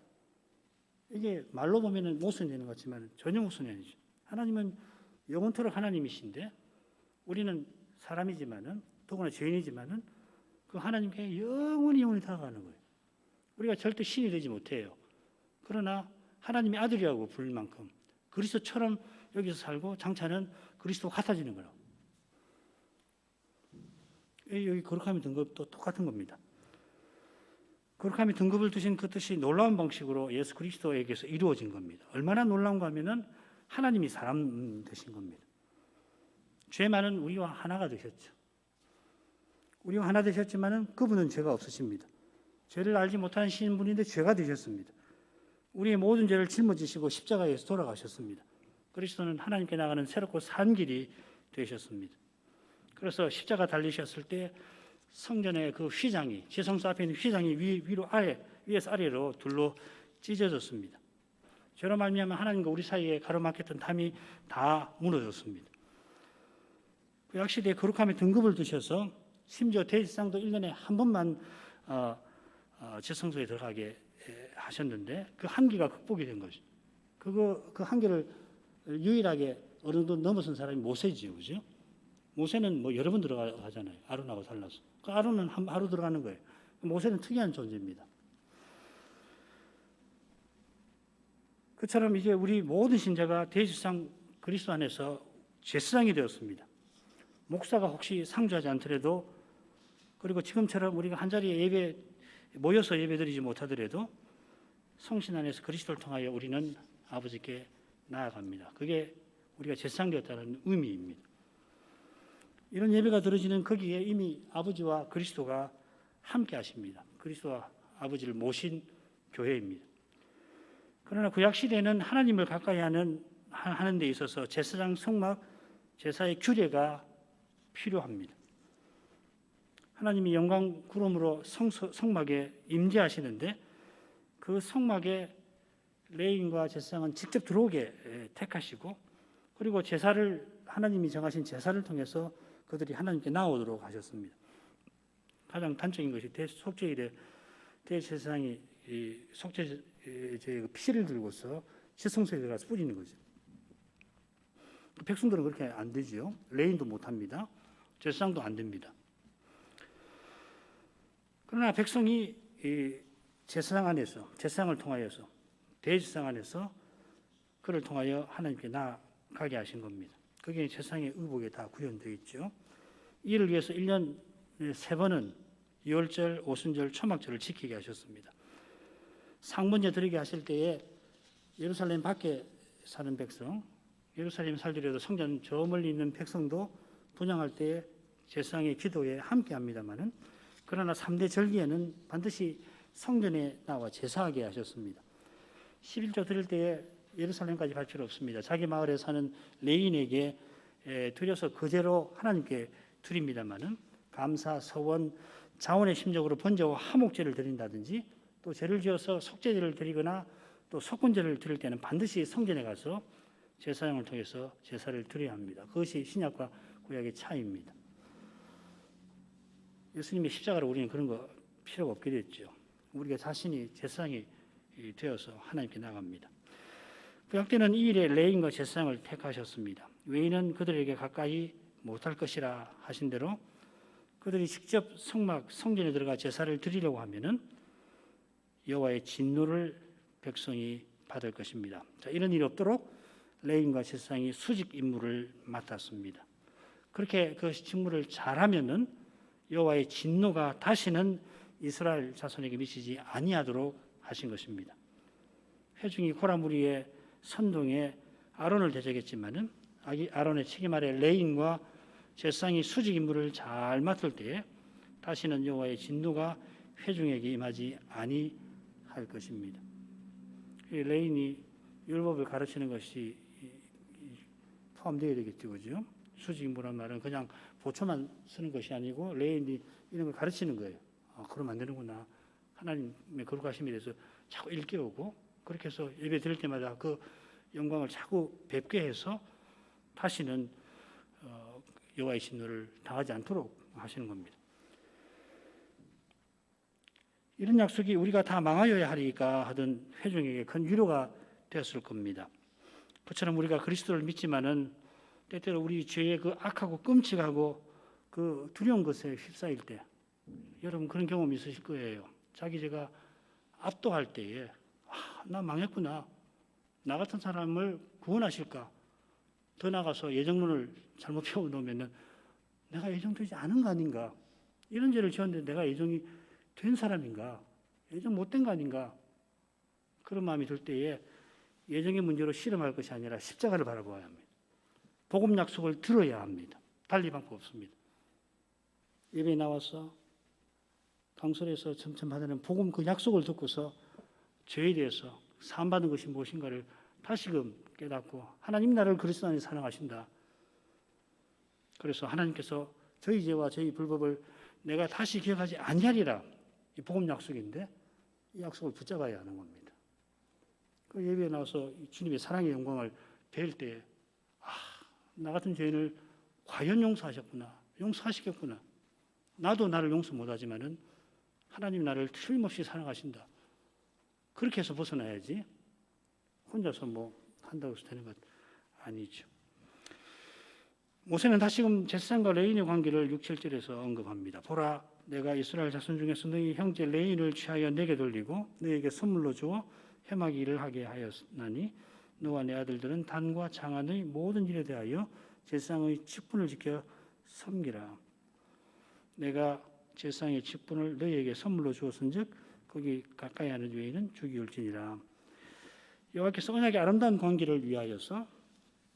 이게 말로 보면 모순되는 것 같지만 전혀 모순이 아니죠. 하나님은 영원토록 하나님이신데 우리는 사람이지만은 더구나 죄인이지만은 그 하나님께 영원히 다가가는 거예요. 우리가 절대 신이 되지 못해요. 그러나 하나님의 아들이라고 부를 만큼 그리스도처럼 여기서 살고 장차는 그리스도와 같아지는 거라고. 여기 거룩함의 등급도 똑같은 겁니다. 거룩함의 등급을 두신 그 뜻이 놀라운 방식으로 예수 그리스도에게서 이루어진 겁니다. 얼마나 놀라운가 하면은 하나님이 사람 되신 겁니다. 죄 많은 우리와 하나가 되셨죠. 우리와 하나 되셨지만은 그분은 죄가 없으십니다. 죄를 알지 못하는 신분인데 죄가 되셨습니다. 우리의 모든 죄를 짊어지시고 십자가에서 돌아가셨습니다. 그리스도는 하나님께 나가는 새롭고 산 길이 되셨습니다. 그래서 십자가 달리셨을 때 성전의 그 휘장이 지성소 앞에 있는 휘장이 위에서 아래로 둘로 찢어졌습니다. 죄로 말미암아 하나님과 우리 사이에 가로막혔던 담이 다 무너졌습니다. 구약 시대에 거룩함의 등급을 두셔서 심지어 대제사장도 1년에 한 번만 지성소에 들어가게 하셨는데 그 한계가 극복이 된 거죠. 그 한계를 유일하게 어느 정도 넘어선 사람이 모세지요, 그죠? 모세는 뭐 여러 번 들어가잖아요. 아론하고 달라서. 그 아론은 하루 들어가는 거예요. 모세는 특이한 존재입니다. 그처럼 이제 우리 모든 신자가 대제사장 그리스도 안에서 제사장이 되었습니다. 목사가 혹시 상주하지 않더라도 그리고 지금처럼 우리가 한 자리에 모여서 예배드리지 못하더라도 성신 안에서 그리스도를 통하여 우리는 아버지께 나아갑니다. 그게 우리가 제사장 되었다는 의미입니다. 이런 예배가 드려지는 거기에 이미 아버지와 그리스도가 함께 하십니다. 그리스도와 아버지를 모신 교회입니다. 그러나 구약 시대에는 하나님을 가까이 하는 데 있어서 제사장 성막 제사의 규례가 필요합니다. 하나님이 영광 구름으로 성막에 임재하시는데 그 성막에 레위인과 제사장은 직접 들어오게 택하시고, 그리고 제사를 하나님이 정하신 제사를 통해서 그들이 하나님께 나오도록 하셨습니다. 가장 단적인 것이 속죄일에 대제사장이 속죄 피를 들고서 지성소에 들어가서 뿌리는 거죠. 백성들은 그렇게 안 되지요. 레위인도 못 합니다. 제사장도 안 됩니다. 그러나 백성이 제사장 안에서, 제사장을 통하여서, 대제사장 안에서 그를 통하여 하나님께 나아가게 하신 겁니다. 그게 제사장의 의복에 다 구현되어 있죠. 이를 위해서 1년에 3번은 유월절, 오순절, 초막절을 지키게 하셨습니다. 상번제 드리게 하실 때에 예루살렘 밖에 사는 백성, 예루살렘 살더라도 성전 저 멀리 있는 백성도 분향할 때에 제사장의 기도에 함께 합니다마는, 그러나 3대 절기에는 반드시 성전에 나와 제사하게 하셨습니다. 11조 드릴 때에 예루살렘까지 갈 필요 없습니다. 자기 마을에 사는 레위인에게 드려서 그대로 하나님께 드립니다마는, 감사, 서원, 자원의 심적으로 번제와 화목제를 드린다든지, 또 제를 지어서 속죄제를 드리거나 또 속건제를 드릴 때는 반드시 성전에 가서 제사장을 통해서 제사를 드려야 합니다. 그것이 신약과 구약의 차이입니다. 예수님의 십자가로 우리는 그런 거 필요가 없게 됐죠. 우리가 자신이 제사장이 되어서 하나님께 나갑니다. 구약 때는 이 일에 레위인과 제사장을 택하셨습니다. 외인은 그들에게 가까이 못할 것이라 하신 대로 그들이 직접 성전에 들어가 제사를 드리려고 하면은 여호와의 진노를 백성이 받을 것입니다. 자, 이런 일이 없도록 레위인과 제사장이 수직 임무를 맡았습니다. 그렇게 그 직무를 잘하면은 여호와의 진노가 다시는 이스라엘 자손에게 미치지 아니하도록 하신 것입니다. 회중이 코라 무리의 선동에 아론을 대적했지만은 아론의 책임 아래 레위인과 제사장이 수직 임무를 잘 맡을 때에 다시는 여호와의 진노가 회중에게 임하지 아니할 것입니다. 레위인이 율법을 가르치는 것이 포함되어야 되겠죠, 그죠? 수직 임무란 말은 그냥 보초만 쓰는 것이 아니고 레위인이 이런 걸 가르치는 거예요. 그러면 안 되는구나. 하나님의 거룩하심에 대해서 자꾸 일깨우고, 그렇게 해서 예배 드릴 때마다 그 영광을 자꾸 뵙게 해서 다시는 여호와의 진노를 당하지 않도록 하시는 겁니다. 이런 약속이 우리가 다 망하여야 하리까 하던 회중에게 큰 위로가 되었을 겁니다. 그처럼 우리가 그리스도를 믿지만은 때때로 우리 죄의 그 악하고 끔찍하고 그 두려운 것에 휩싸일 때, 여러분 그런 경험 있으실 거예요. 자기 죄가 압도할 때에 나 망했구나. 나 같은 사람을 구원하실까? 더 나아가서 예정론을 잘못 펴놓으면 내가 예정되지 않은 거 아닌가? 이런 죄를 지었는데 내가 예정이 된 사람인가? 예정 못된 거 아닌가? 그런 마음이 들 때에 예정의 문제로 씨름할 것이 아니라 십자가를 바라보아야 합니다. 복음 약속을 들어야 합니다. 달리 방법 없습니다. 예배에 나와서 강설에서 점점 받는 복음 그 약속을 듣고서 죄에 대해서 사함받는 것이 무엇인가를 다시금 깨닫고, 하나님 나를 그리스도 안에 사랑하신다. 그래서 하나님께서 저희 죄와 저희 불법을 내가 다시 기억하지 아니하리라. 이 복음 약속인데 이 약속을 붙잡아야 하는 겁니다. 그 예배에 나와서 주님의 사랑의 영광을 뵐 때, 나 같은 죄인을 과연 용서하셨구나, 용서하시겠구나. 나도 나를 용서 못하지만은 하나님 나를 틀림없이 사랑하신다. 그렇게 해서 벗어나야지 혼자서 뭐 한다고 해서 되는 것 아니죠. 모세는 다시금 제사장과 레위인의 관계를 6, 7절에서 언급합니다. 보라, 내가 이스라엘 자손 중에서 너희 형제 레위인을 취하여 내게 돌리고 너에게 선물로 주어 회막의 일을 하게 하였나니 너와 내 아들들은 단과 장안의 모든 일에 대하여 제사장의 직분을 지켜 섬기라. 내가 제사장의 직분을 너희에게 선물로 주었은즉 거기 가까이 하는 외에는 죽이올지니라. 여호와께서 언약의 아름다운 관계를 위하여서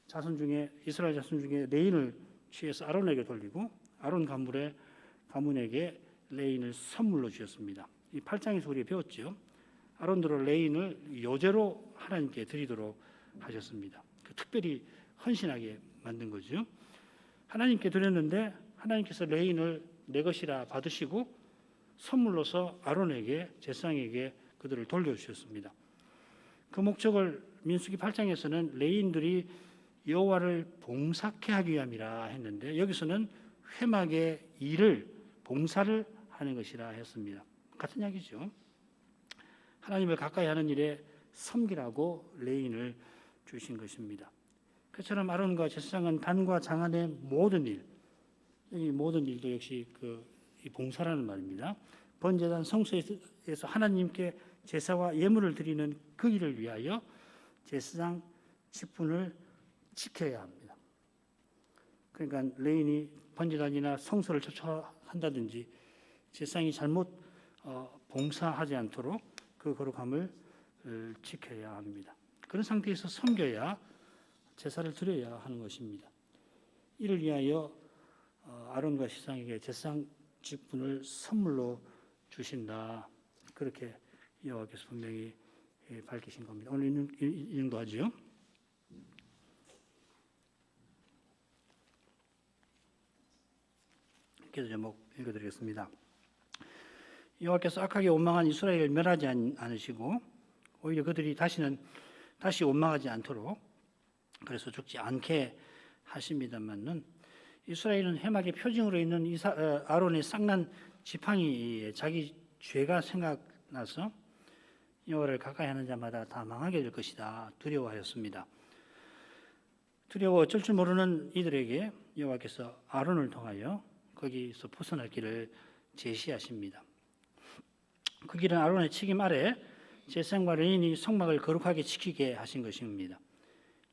자손 중에 이스라엘 자손 중에 레위인을 취해서 아론에게 돌리고 아론 가문에게 레위인을 선물로 주셨습니다. 이 8장에서 우리가 배웠죠. 아론으로 레위인을 요제로 하나님께 드리도록 하셨습니다. 특별히 헌신하게 만든 거죠. 하나님께 드렸는데 하나님께서 레위인을 내 것이라 받으시고 선물로서 아론에게 제사장에게 그들을 돌려주셨습니다. 그 목적을 민수기 8장에서는 레위인들이 여호와를 봉사케 하기 위함이라 했는데 여기서는 회막의 일을 봉사를 하는 것이라 했습니다. 같은 이야기죠. 하나님을 가까이 하는 일에 섬기라고 레위인을 주신 것입니다. 그처럼 아론과 제사장은 단과 장안의 모든 일, 이 모든 일도 역시 이 봉사라는 말입니다. 번제단 성소에서 하나님께 제사와 예물을 드리는 그 일을 위하여 제사장 직분을 지켜야 합니다. 그러니까 레인이 번제단이나 성소를 접촉한다든지 제사장이 잘못 봉사하지 않도록 그 거룩함을 지켜야 합니다. 그런 상태에서 섬겨야 제사를 드려야 하는 것입니다. 이를 위하여 아론과 제사장에게 제사장 직분을 선물로 주신다. 그렇게 여호와께서 분명히 밝히신 겁니다. 오늘 인도하죠. 기도 제목 읽어드리겠습니다. 여호와께서 악하게 원망한 이스라엘을 멸하지 않으시고 오히려 그들이 다시 원망하지 않도록 그래서 죽지 않게 하십니다만은 이스라엘은 해막의 표징으로 있는 아론의 쌍난 지팡이에 자기 죄가 생각나서 여호와를 가까이 하는 자마다 다 망하게 될 것이다 두려워하였습니다. 두려워 어쩔 줄 모르는 이들에게 여호와께서 아론을 통하여 거기서 벗어날 길을 제시하십니다. 그 길은 아론의 책임 아래 제사장과 레위인이 성막을 거룩하게 지키게 하신 것입니다.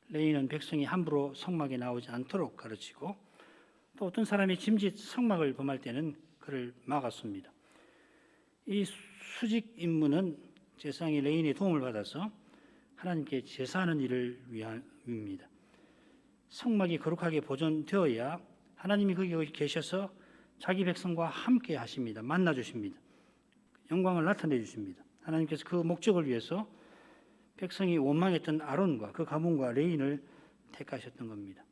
레위인은 백성이 함부로 성막에 나오지 않도록 가르치고 또 어떤 사람이 짐짓 성막을 범할 때는 그를 막았습니다. 이 수직 임무는 제사장이 레위인의 도움을 받아서 하나님께 제사하는 일을 위함입니다. 성막이 거룩하게 보존되어야 하나님이 거기 계셔서 자기 백성과 함께 하십니다. 만나 주십니다. 영광을 나타내 주십니다. 하나님께서 그 목적을 위해서 백성이 원망했던 아론과 그 가문과 레인을 택하셨던 겁니다.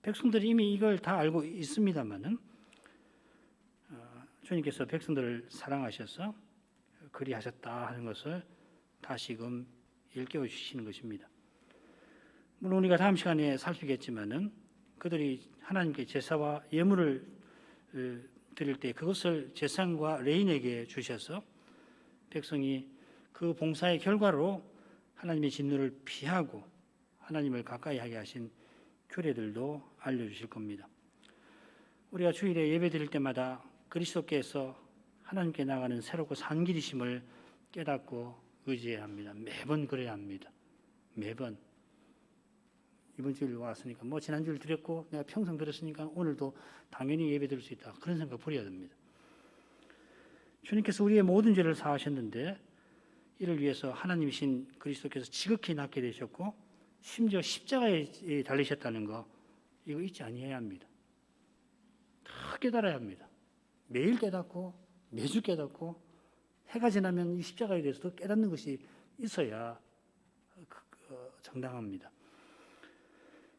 백성들이 이미 이걸 다 알고 있습니다만은 주님께서 백성들을 사랑하셔서 그리하셨다 하는 것을 다시금 일깨워 주시는 것입니다. 물론 우리가 다음 시간에 살피겠지만은 그들이 하나님께 제사와 예물을 드릴 때 그것을 제사장과 레인에게 주셔서 백성이 그 봉사의 결과로 하나님의 진노를 피하고 하나님을 가까이 하게 하신 규례들도 알려주실 겁니다. 우리가 주일에 예배 드릴 때마다 그리스도께서 하나님께 나가는 새롭고 산 길이심을 깨닫고 의지해야 합니다. 매번 그래야 합니다. 매번. 이번 주일 왔으니까 지난주일 드렸고 내가 평생 드렸으니까 오늘도 당연히 예배 드릴 수 있다. 그런 생각 버려야 됩니다. 주님께서 우리의 모든 죄를 사하셨는데 이를 위해서 하나님이신 그리스도께서 지극히 낫게 되셨고 심지어 십자가에 달리셨다는 거 이거 잊지 아니해야 합니다. 다 깨달아야 합니다. 매일 깨닫고 매주 깨닫고 해가 지나면 이 십자가에 대해서도 깨닫는 것이 있어야 정당합니다.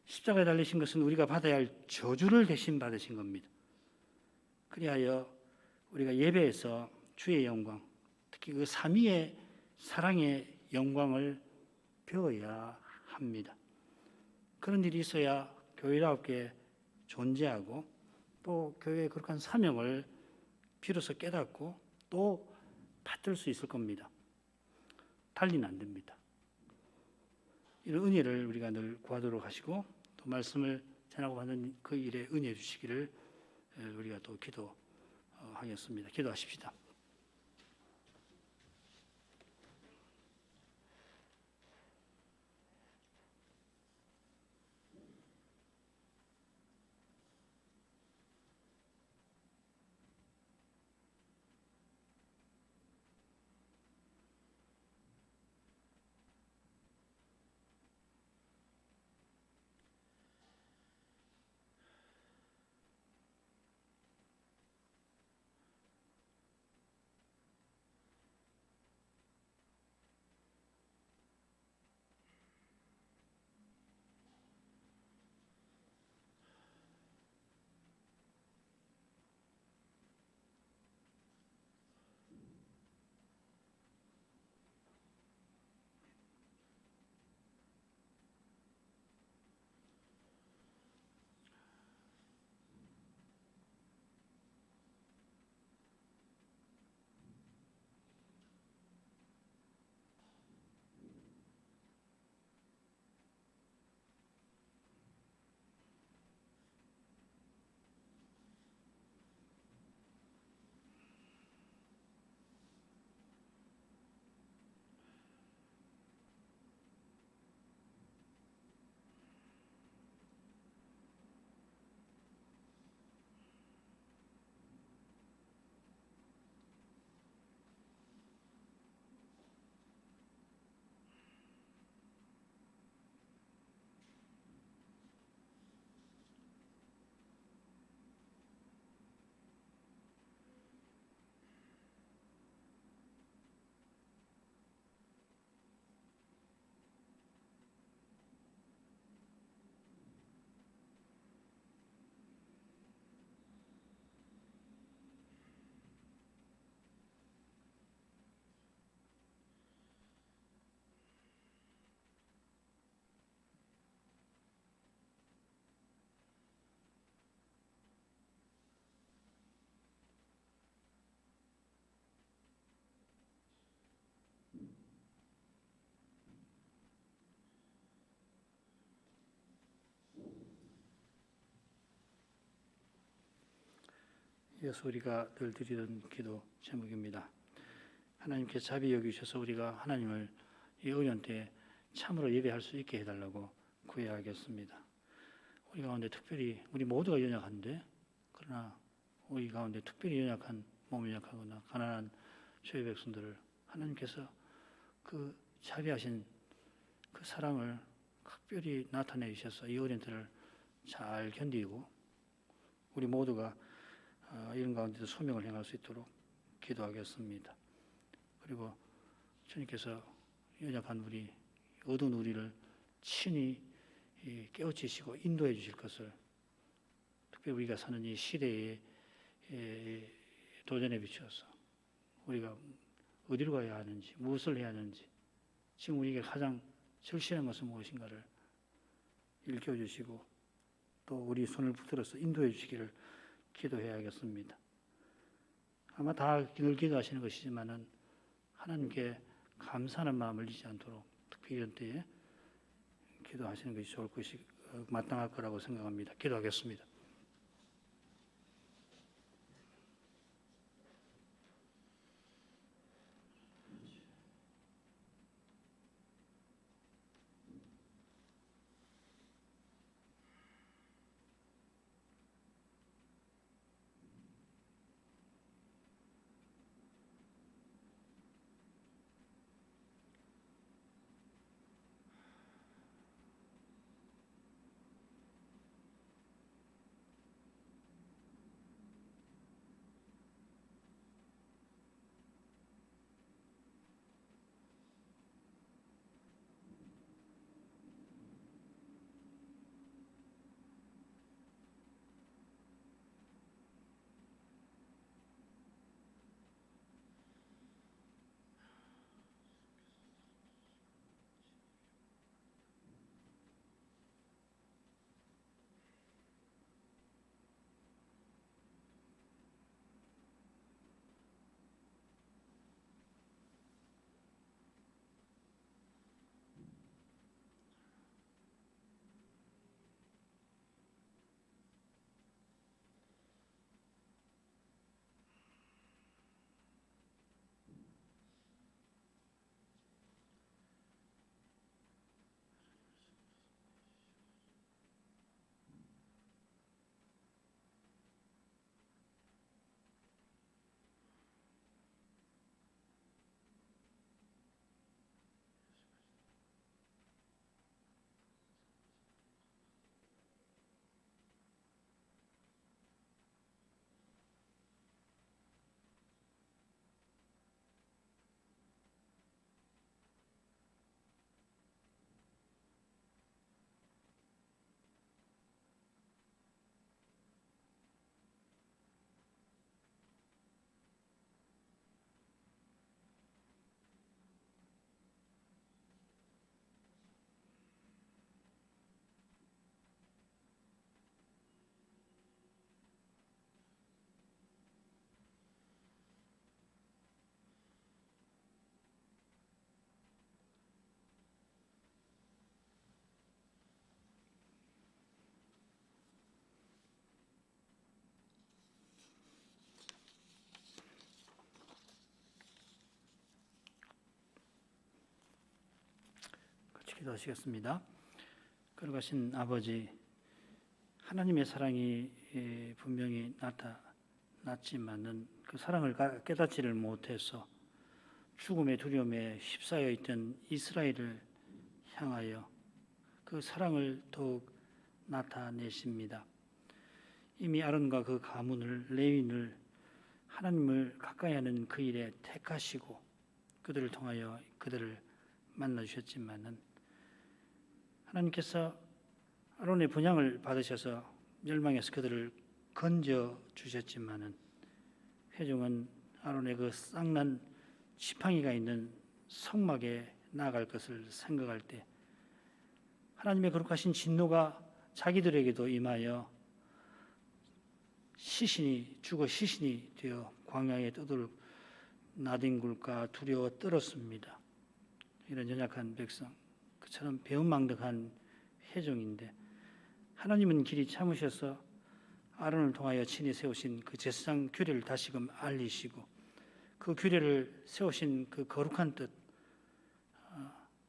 십자가에 달리신 것은 우리가 받아야 할 저주를 대신 받으신 겁니다. 그리하여 우리가 예배에서 주의 영광, 특히 그 삼위의 사랑의 영광을 배워야 합니다. 그런 일이 있어야 교회답게 존재하고 또 교회의 거룩한 사명을 비로소 깨닫고 또 받들 수 있을 겁니다. 달리는 안 됩니다. 이런 은혜를 우리가 늘 구하도록 하시고 또 말씀을 전하고 받는 그 일에 은혜 주시기를 우리가 또 기도하겠습니다. 기도하십시다. 이어서 우리가 늘 드리던 기도 제목입니다. 하나님께 자비 여기셔서 우리가 하나님을 이 어려운 때에 참으로 예배할 수 있게 해달라고 구해야겠습니다. 우리 가운데 특별히 우리 모두가 연약한데, 그러나 우리 가운데 특별히 연약한, 몸이 연약하거나 가난한 죄의 백성들을 하나님께서 그 자비하신 그 사랑을 특별히 나타내 주셔서 이 어려운 때를 잘 견디고 우리 모두가 이런 가운데도 소명을 행할 수 있도록 기도하겠습니다. 그리고 주님께서 연약한 우리, 어두운 우리를 친히 깨우치시고 인도해 주실 것을, 특별히 우리가 사는 이 시대에 도전에 비추어서 우리가 어디로 가야 하는지, 무엇을 해야 하는지, 지금 우리에게 가장 절실한 것은 무엇인가를 일깨워주시고 또 우리 손을 붙들어서 인도해 주시기를 기도해야겠습니다. 아마 다 늘 기도하시는 것이지만은 하나님께 감사하는 마음을 잊지 않도록 특히 이런 때에 기도하시는 것이 좋을 것이 마땅할 거라고 생각합니다. 기도하겠습니다. 기도하시겠습니다. 걸어가신 아버지, 하나님의 사랑이 분명히 나타났지만은 그 사랑을 깨닫지를 못해서 죽음의 두려움에 휩싸여 있던 이스라엘을 향하여 그 사랑을 더욱 나타내십니다. 이미 아론과 그 가문을, 레위인을 하나님을 가까이 하는 그 일에 택하시고 그들을 통하여 그들을 만나 주셨지만은 하나님께서 아론의 분향을 받으셔서 멸망해서 그들을 건져 주셨지만은 회중은 아론의 그 쌍난 지팡이가 있는 성막에 나아갈 것을 생각할 때 하나님의 거룩하신 진노가 자기들에게도 임하여 죽어 시신이 되어 광야에 나뒹굴까 두려워 떨었습니다. 이런 연약한 백성, 그처럼 배은망덕한 회중인데 하나님은 길이 참으셔서 아론을 통하여 친히 세우신 그 제사장 규례를 다시금 알리시고 그 규례를 세우신 그 거룩한 뜻,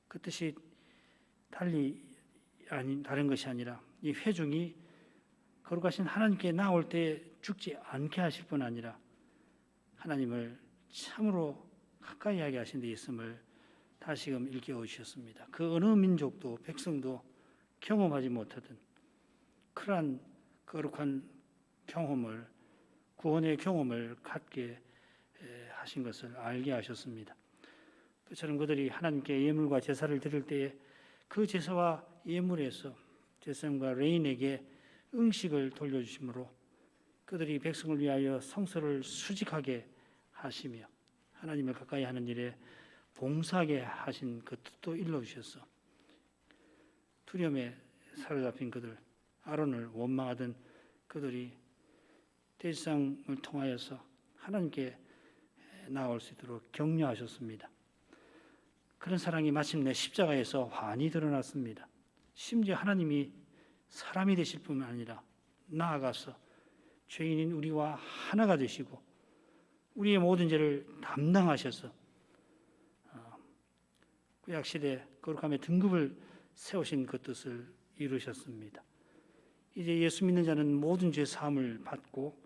그 뜻이 다른 것이 아니라 이 회중이 거룩하신 하나님께 나올 때 죽지 않게 하실 뿐 아니라 하나님을 참으로 가까이 하게 하신 데 있음을 다시금 일깨워 주셨습니다. 그 어느 민족도 백성도 경험하지 못하던 그러한 거룩한 경험을, 구원의 경험을 갖게 하신 것을 알게 하셨습니다. 그처럼 그들이 하나님께 예물과 제사를 드릴 때에 그 제사와 예물에서 제사장과 레인에게 음식을 돌려주심으로 그들이 백성을 위하여 성소를 수직하게 하시며 하나님을 가까이 하는 일에 봉사하게 하신 그 뜻도 일러주셔서 두려움에 사로잡힌 그들, 아론을 원망하던 그들이 대제사장을 통하여서 하나님께 나아올 수 있도록 격려하셨습니다. 그런 사랑이 마침내 십자가에서 환히 드러났습니다. 심지어 하나님이 사람이 되실 뿐만 아니라 나아가서 죄인인 우리와 하나가 되시고 우리의 모든 죄를 담당하셔서 구약시대 거룩함의 등급을 세우신 그 뜻을 이루셨습니다. 이제 예수 믿는 자는 모든 죄 사함을 받고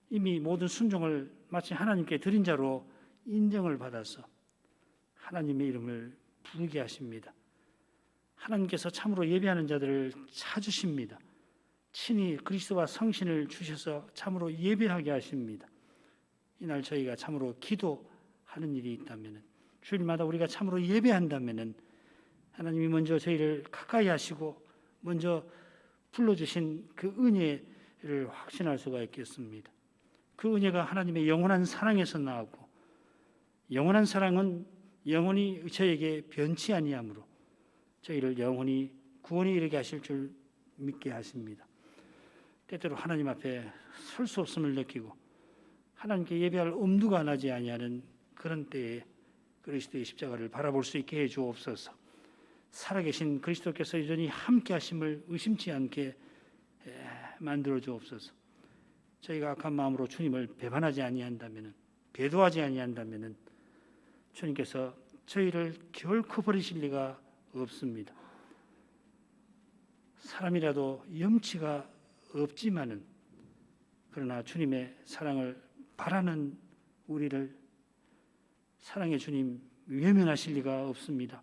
이미 모든 순종을 마치 하나님께 드린 자로 인정을 받아서 하나님의 이름을 부르게 하십니다. 하나님께서 참으로 예배하는 자들을 찾으십니다. 친히 그리스도와 성신을 주셔서 참으로 예배하게 하십니다. 이날 저희가 참으로 기도하는 일이 있다면, 주일마다 우리가 참으로 예배한다면 하나님이 먼저 저희를 가까이 하시고 먼저 불러주신 그 은혜를 확신할 수가 있겠습니다. 그 은혜가 하나님의 영원한 사랑에서 나오고 영원한 사랑은 영원히 저에게 변치 아니하므로 저희를 영원히 구원에 이르게 하실 줄 믿게 하십니다. 때때로 하나님 앞에 설 수 없음을 느끼고 하나님께 예배할 엄두가 나지 아니하는 그런 때에 그리스도의 십자가를 바라볼 수 있게 해 주옵소서. 살아계신 그리스도께서 여전히 함께 하심을 의심치 않게 만들어 주옵소서. 저희가 악한 마음으로 주님을 배반하지 아니한다면, 배도하지 아니한다면 주님께서 저희를 결코 버리실 리가 없습니다. 사람이라도 염치가 없지만은 그러나 주님의 사랑을 바라는 우리를 사랑의 주님 외면하실 리가 없습니다.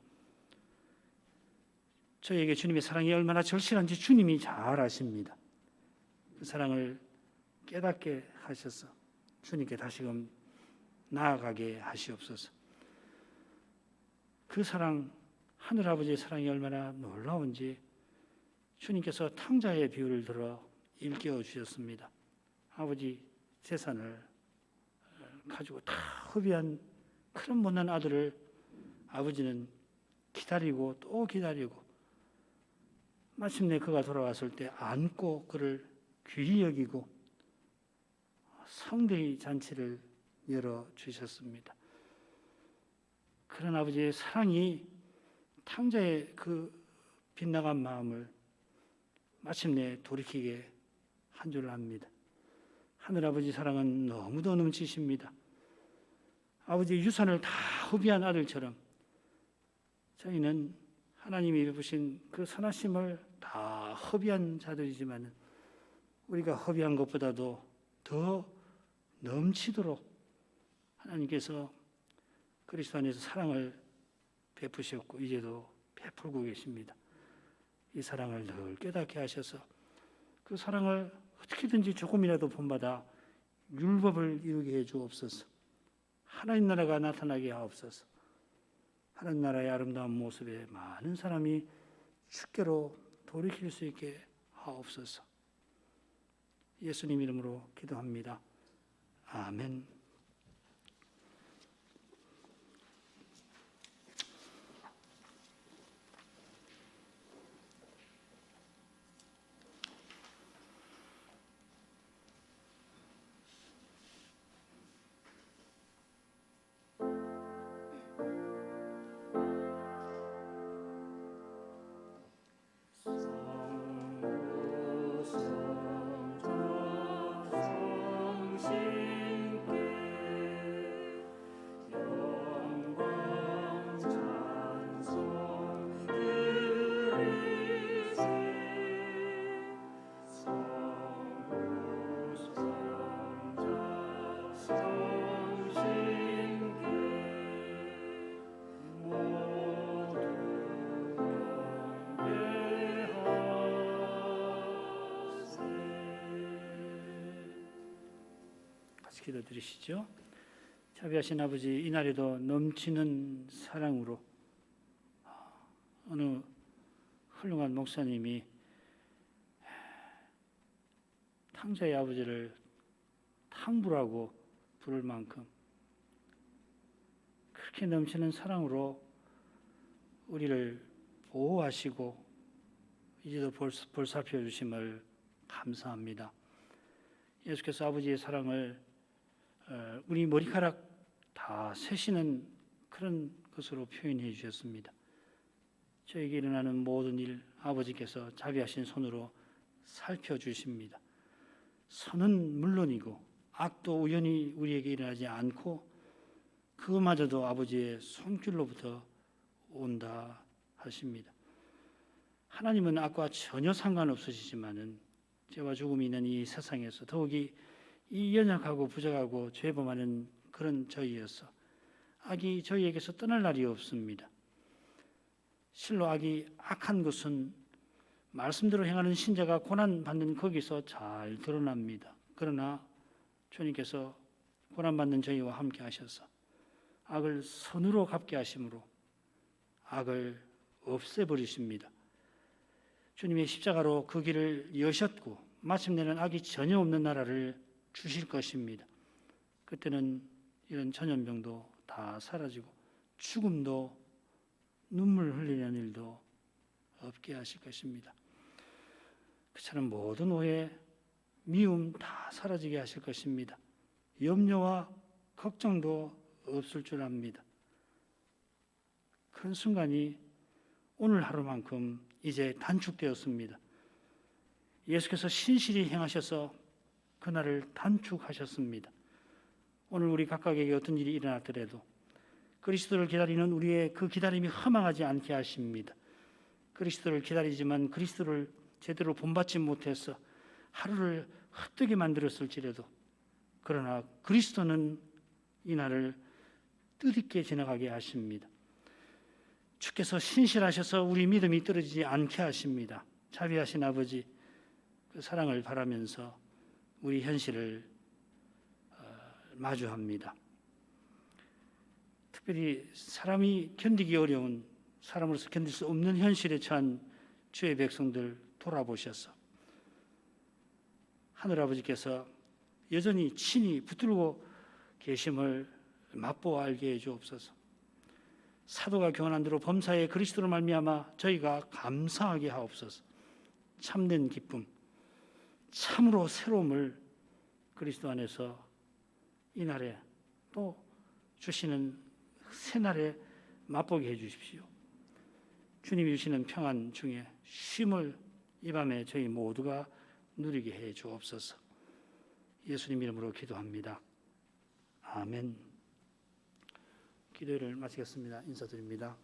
저에게 주님의 사랑이 얼마나 절실한지 주님이 잘 아십니다. 그 사랑을 깨닫게 하셔서 주님께 다시금 나아가게 하시옵소서. 그 사랑, 하늘아버지의 사랑이 얼마나 놀라운지 주님께서 탕자의 비유를 들어 일깨워 주셨습니다. 아버지 재산을 가지고 다 허비한 그런 못난 아들을 아버지는 기다리고 또 기다리고 마침내 그가 돌아왔을 때 안고 그를 귀히 여기고 성대의 잔치를 열어주셨습니다. 그런 아버지의 사랑이 탕자의 그 빗나간 마음을 마침내 돌이키게 한 줄 압니다. 하늘아버지 사랑은 너무도 넘치십니다. 아버지의 유산을 다 허비한 아들처럼 저희는 하나님이 베푸신 그 선하심을 다 허비한 자들이지만 우리가 허비한 것보다도 더 넘치도록 하나님께서 그리스도 안에서 사랑을 베푸셨고 이제도 베풀고 계십니다. 이 사랑을 늘 깨닫게 하셔서 그 사랑을 어떻게든지 조금이라도 본받아 율법을 이루게 해 주옵소서. 하나님 나라가 나타나게 하옵소서. 하나님 나라의 아름다운 모습에 많은 사람이 주께로 돌이킬 수 있게 하옵소서. 예수님 이름으로 기도합니다. 아멘. 성부 성자 기도드리시죠. 자비하신 아버지, 이날에도 넘치는 사랑으로 어느 훌륭한 목사님이 탕자의 아버지를 탕부라고 부를 만큼 그렇게 넘치는 사랑으로 우리를 보호하시고 이제도 볼살펴 주심을 감사합니다. 예수께서 아버지의 사랑을 우리 머리카락 다 세시는 그런 것으로 표현해 주셨습니다. 저에게 일어나는 모든 일 아버지께서 자비하신 손으로 살펴주십니다. 선은 물론이고 악도 우연히 우리에게 일어나지 않고 그마저도 아버지의 손길로부터 온다 하십니다. 하나님은 악과 전혀 상관없으시지만은 죄와 죽음이 있는 이 세상에서 더욱이 이 연약하고 부족하고 죄범하는 그런 저희여서 악이 저희에게서 떠날 날이 없습니다. 실로 악이 악한 것은 말씀대로 행하는 신자가 고난받는 거기서 잘 드러납니다. 그러나 주님께서 고난받는 저희와 함께 하셔서 악을 선으로 갚게 하심으로 악을 없애버리십니다. 주님의 십자가로 그 길을 여셨고 마침내는 악이 전혀 없는 나라를 주실 것입니다. 그때는 이런 전염병도 다 사라지고 죽음도 눈물 흘리는 일도 없게 하실 것입니다. 그처럼 모든 오해, 미움 다 사라지게 하실 것입니다. 염려와 걱정도 없을 줄 압니다. 큰 순간이 오늘 하루만큼 이제 단축되었습니다. 예수께서 신실히 행하셔서 그날을 단축하셨습니다. 오늘 우리 각각에게 어떤 일이 일어났더라도 그리스도를 기다리는 우리의 그 기다림이 허망하지 않게 하십니다. 그리스도를 기다리지만 그리스도를 제대로 본받지 못해서 하루를 헛되게 만들었을지라도 그러나 그리스도는 이 날을 뜻있게 지나가게 하십니다. 주께서 신실하셔서 우리 믿음이 떨어지지 않게 하십니다. 자비하신 아버지, 그 사랑을 바라면서 우리 현실을 마주합니다. 특별히 사람이 견디기 어려운, 사람으로서 견딜 수 없는 현실에 처한 주의 백성들 돌아보셔서 하늘아버지께서 여전히 친히 붙들고 계심을 맛보아 알게 해 주옵소서. 사도가 교훈한 대로 범사에 그리스도로 말미암아 저희가 감사하게 하옵소서. 참된 기쁨, 참으로 새로움을 그리스도 안에서 이 날에 또 주시는 새날에 맛보게 해 주십시오. 주님이 주시는 평안 중에 쉼을 이 밤에 저희 모두가 누리게 해 주옵소서. 예수님 이름으로 기도합니다. 아멘. 기도를 마치겠습니다. 인사드립니다.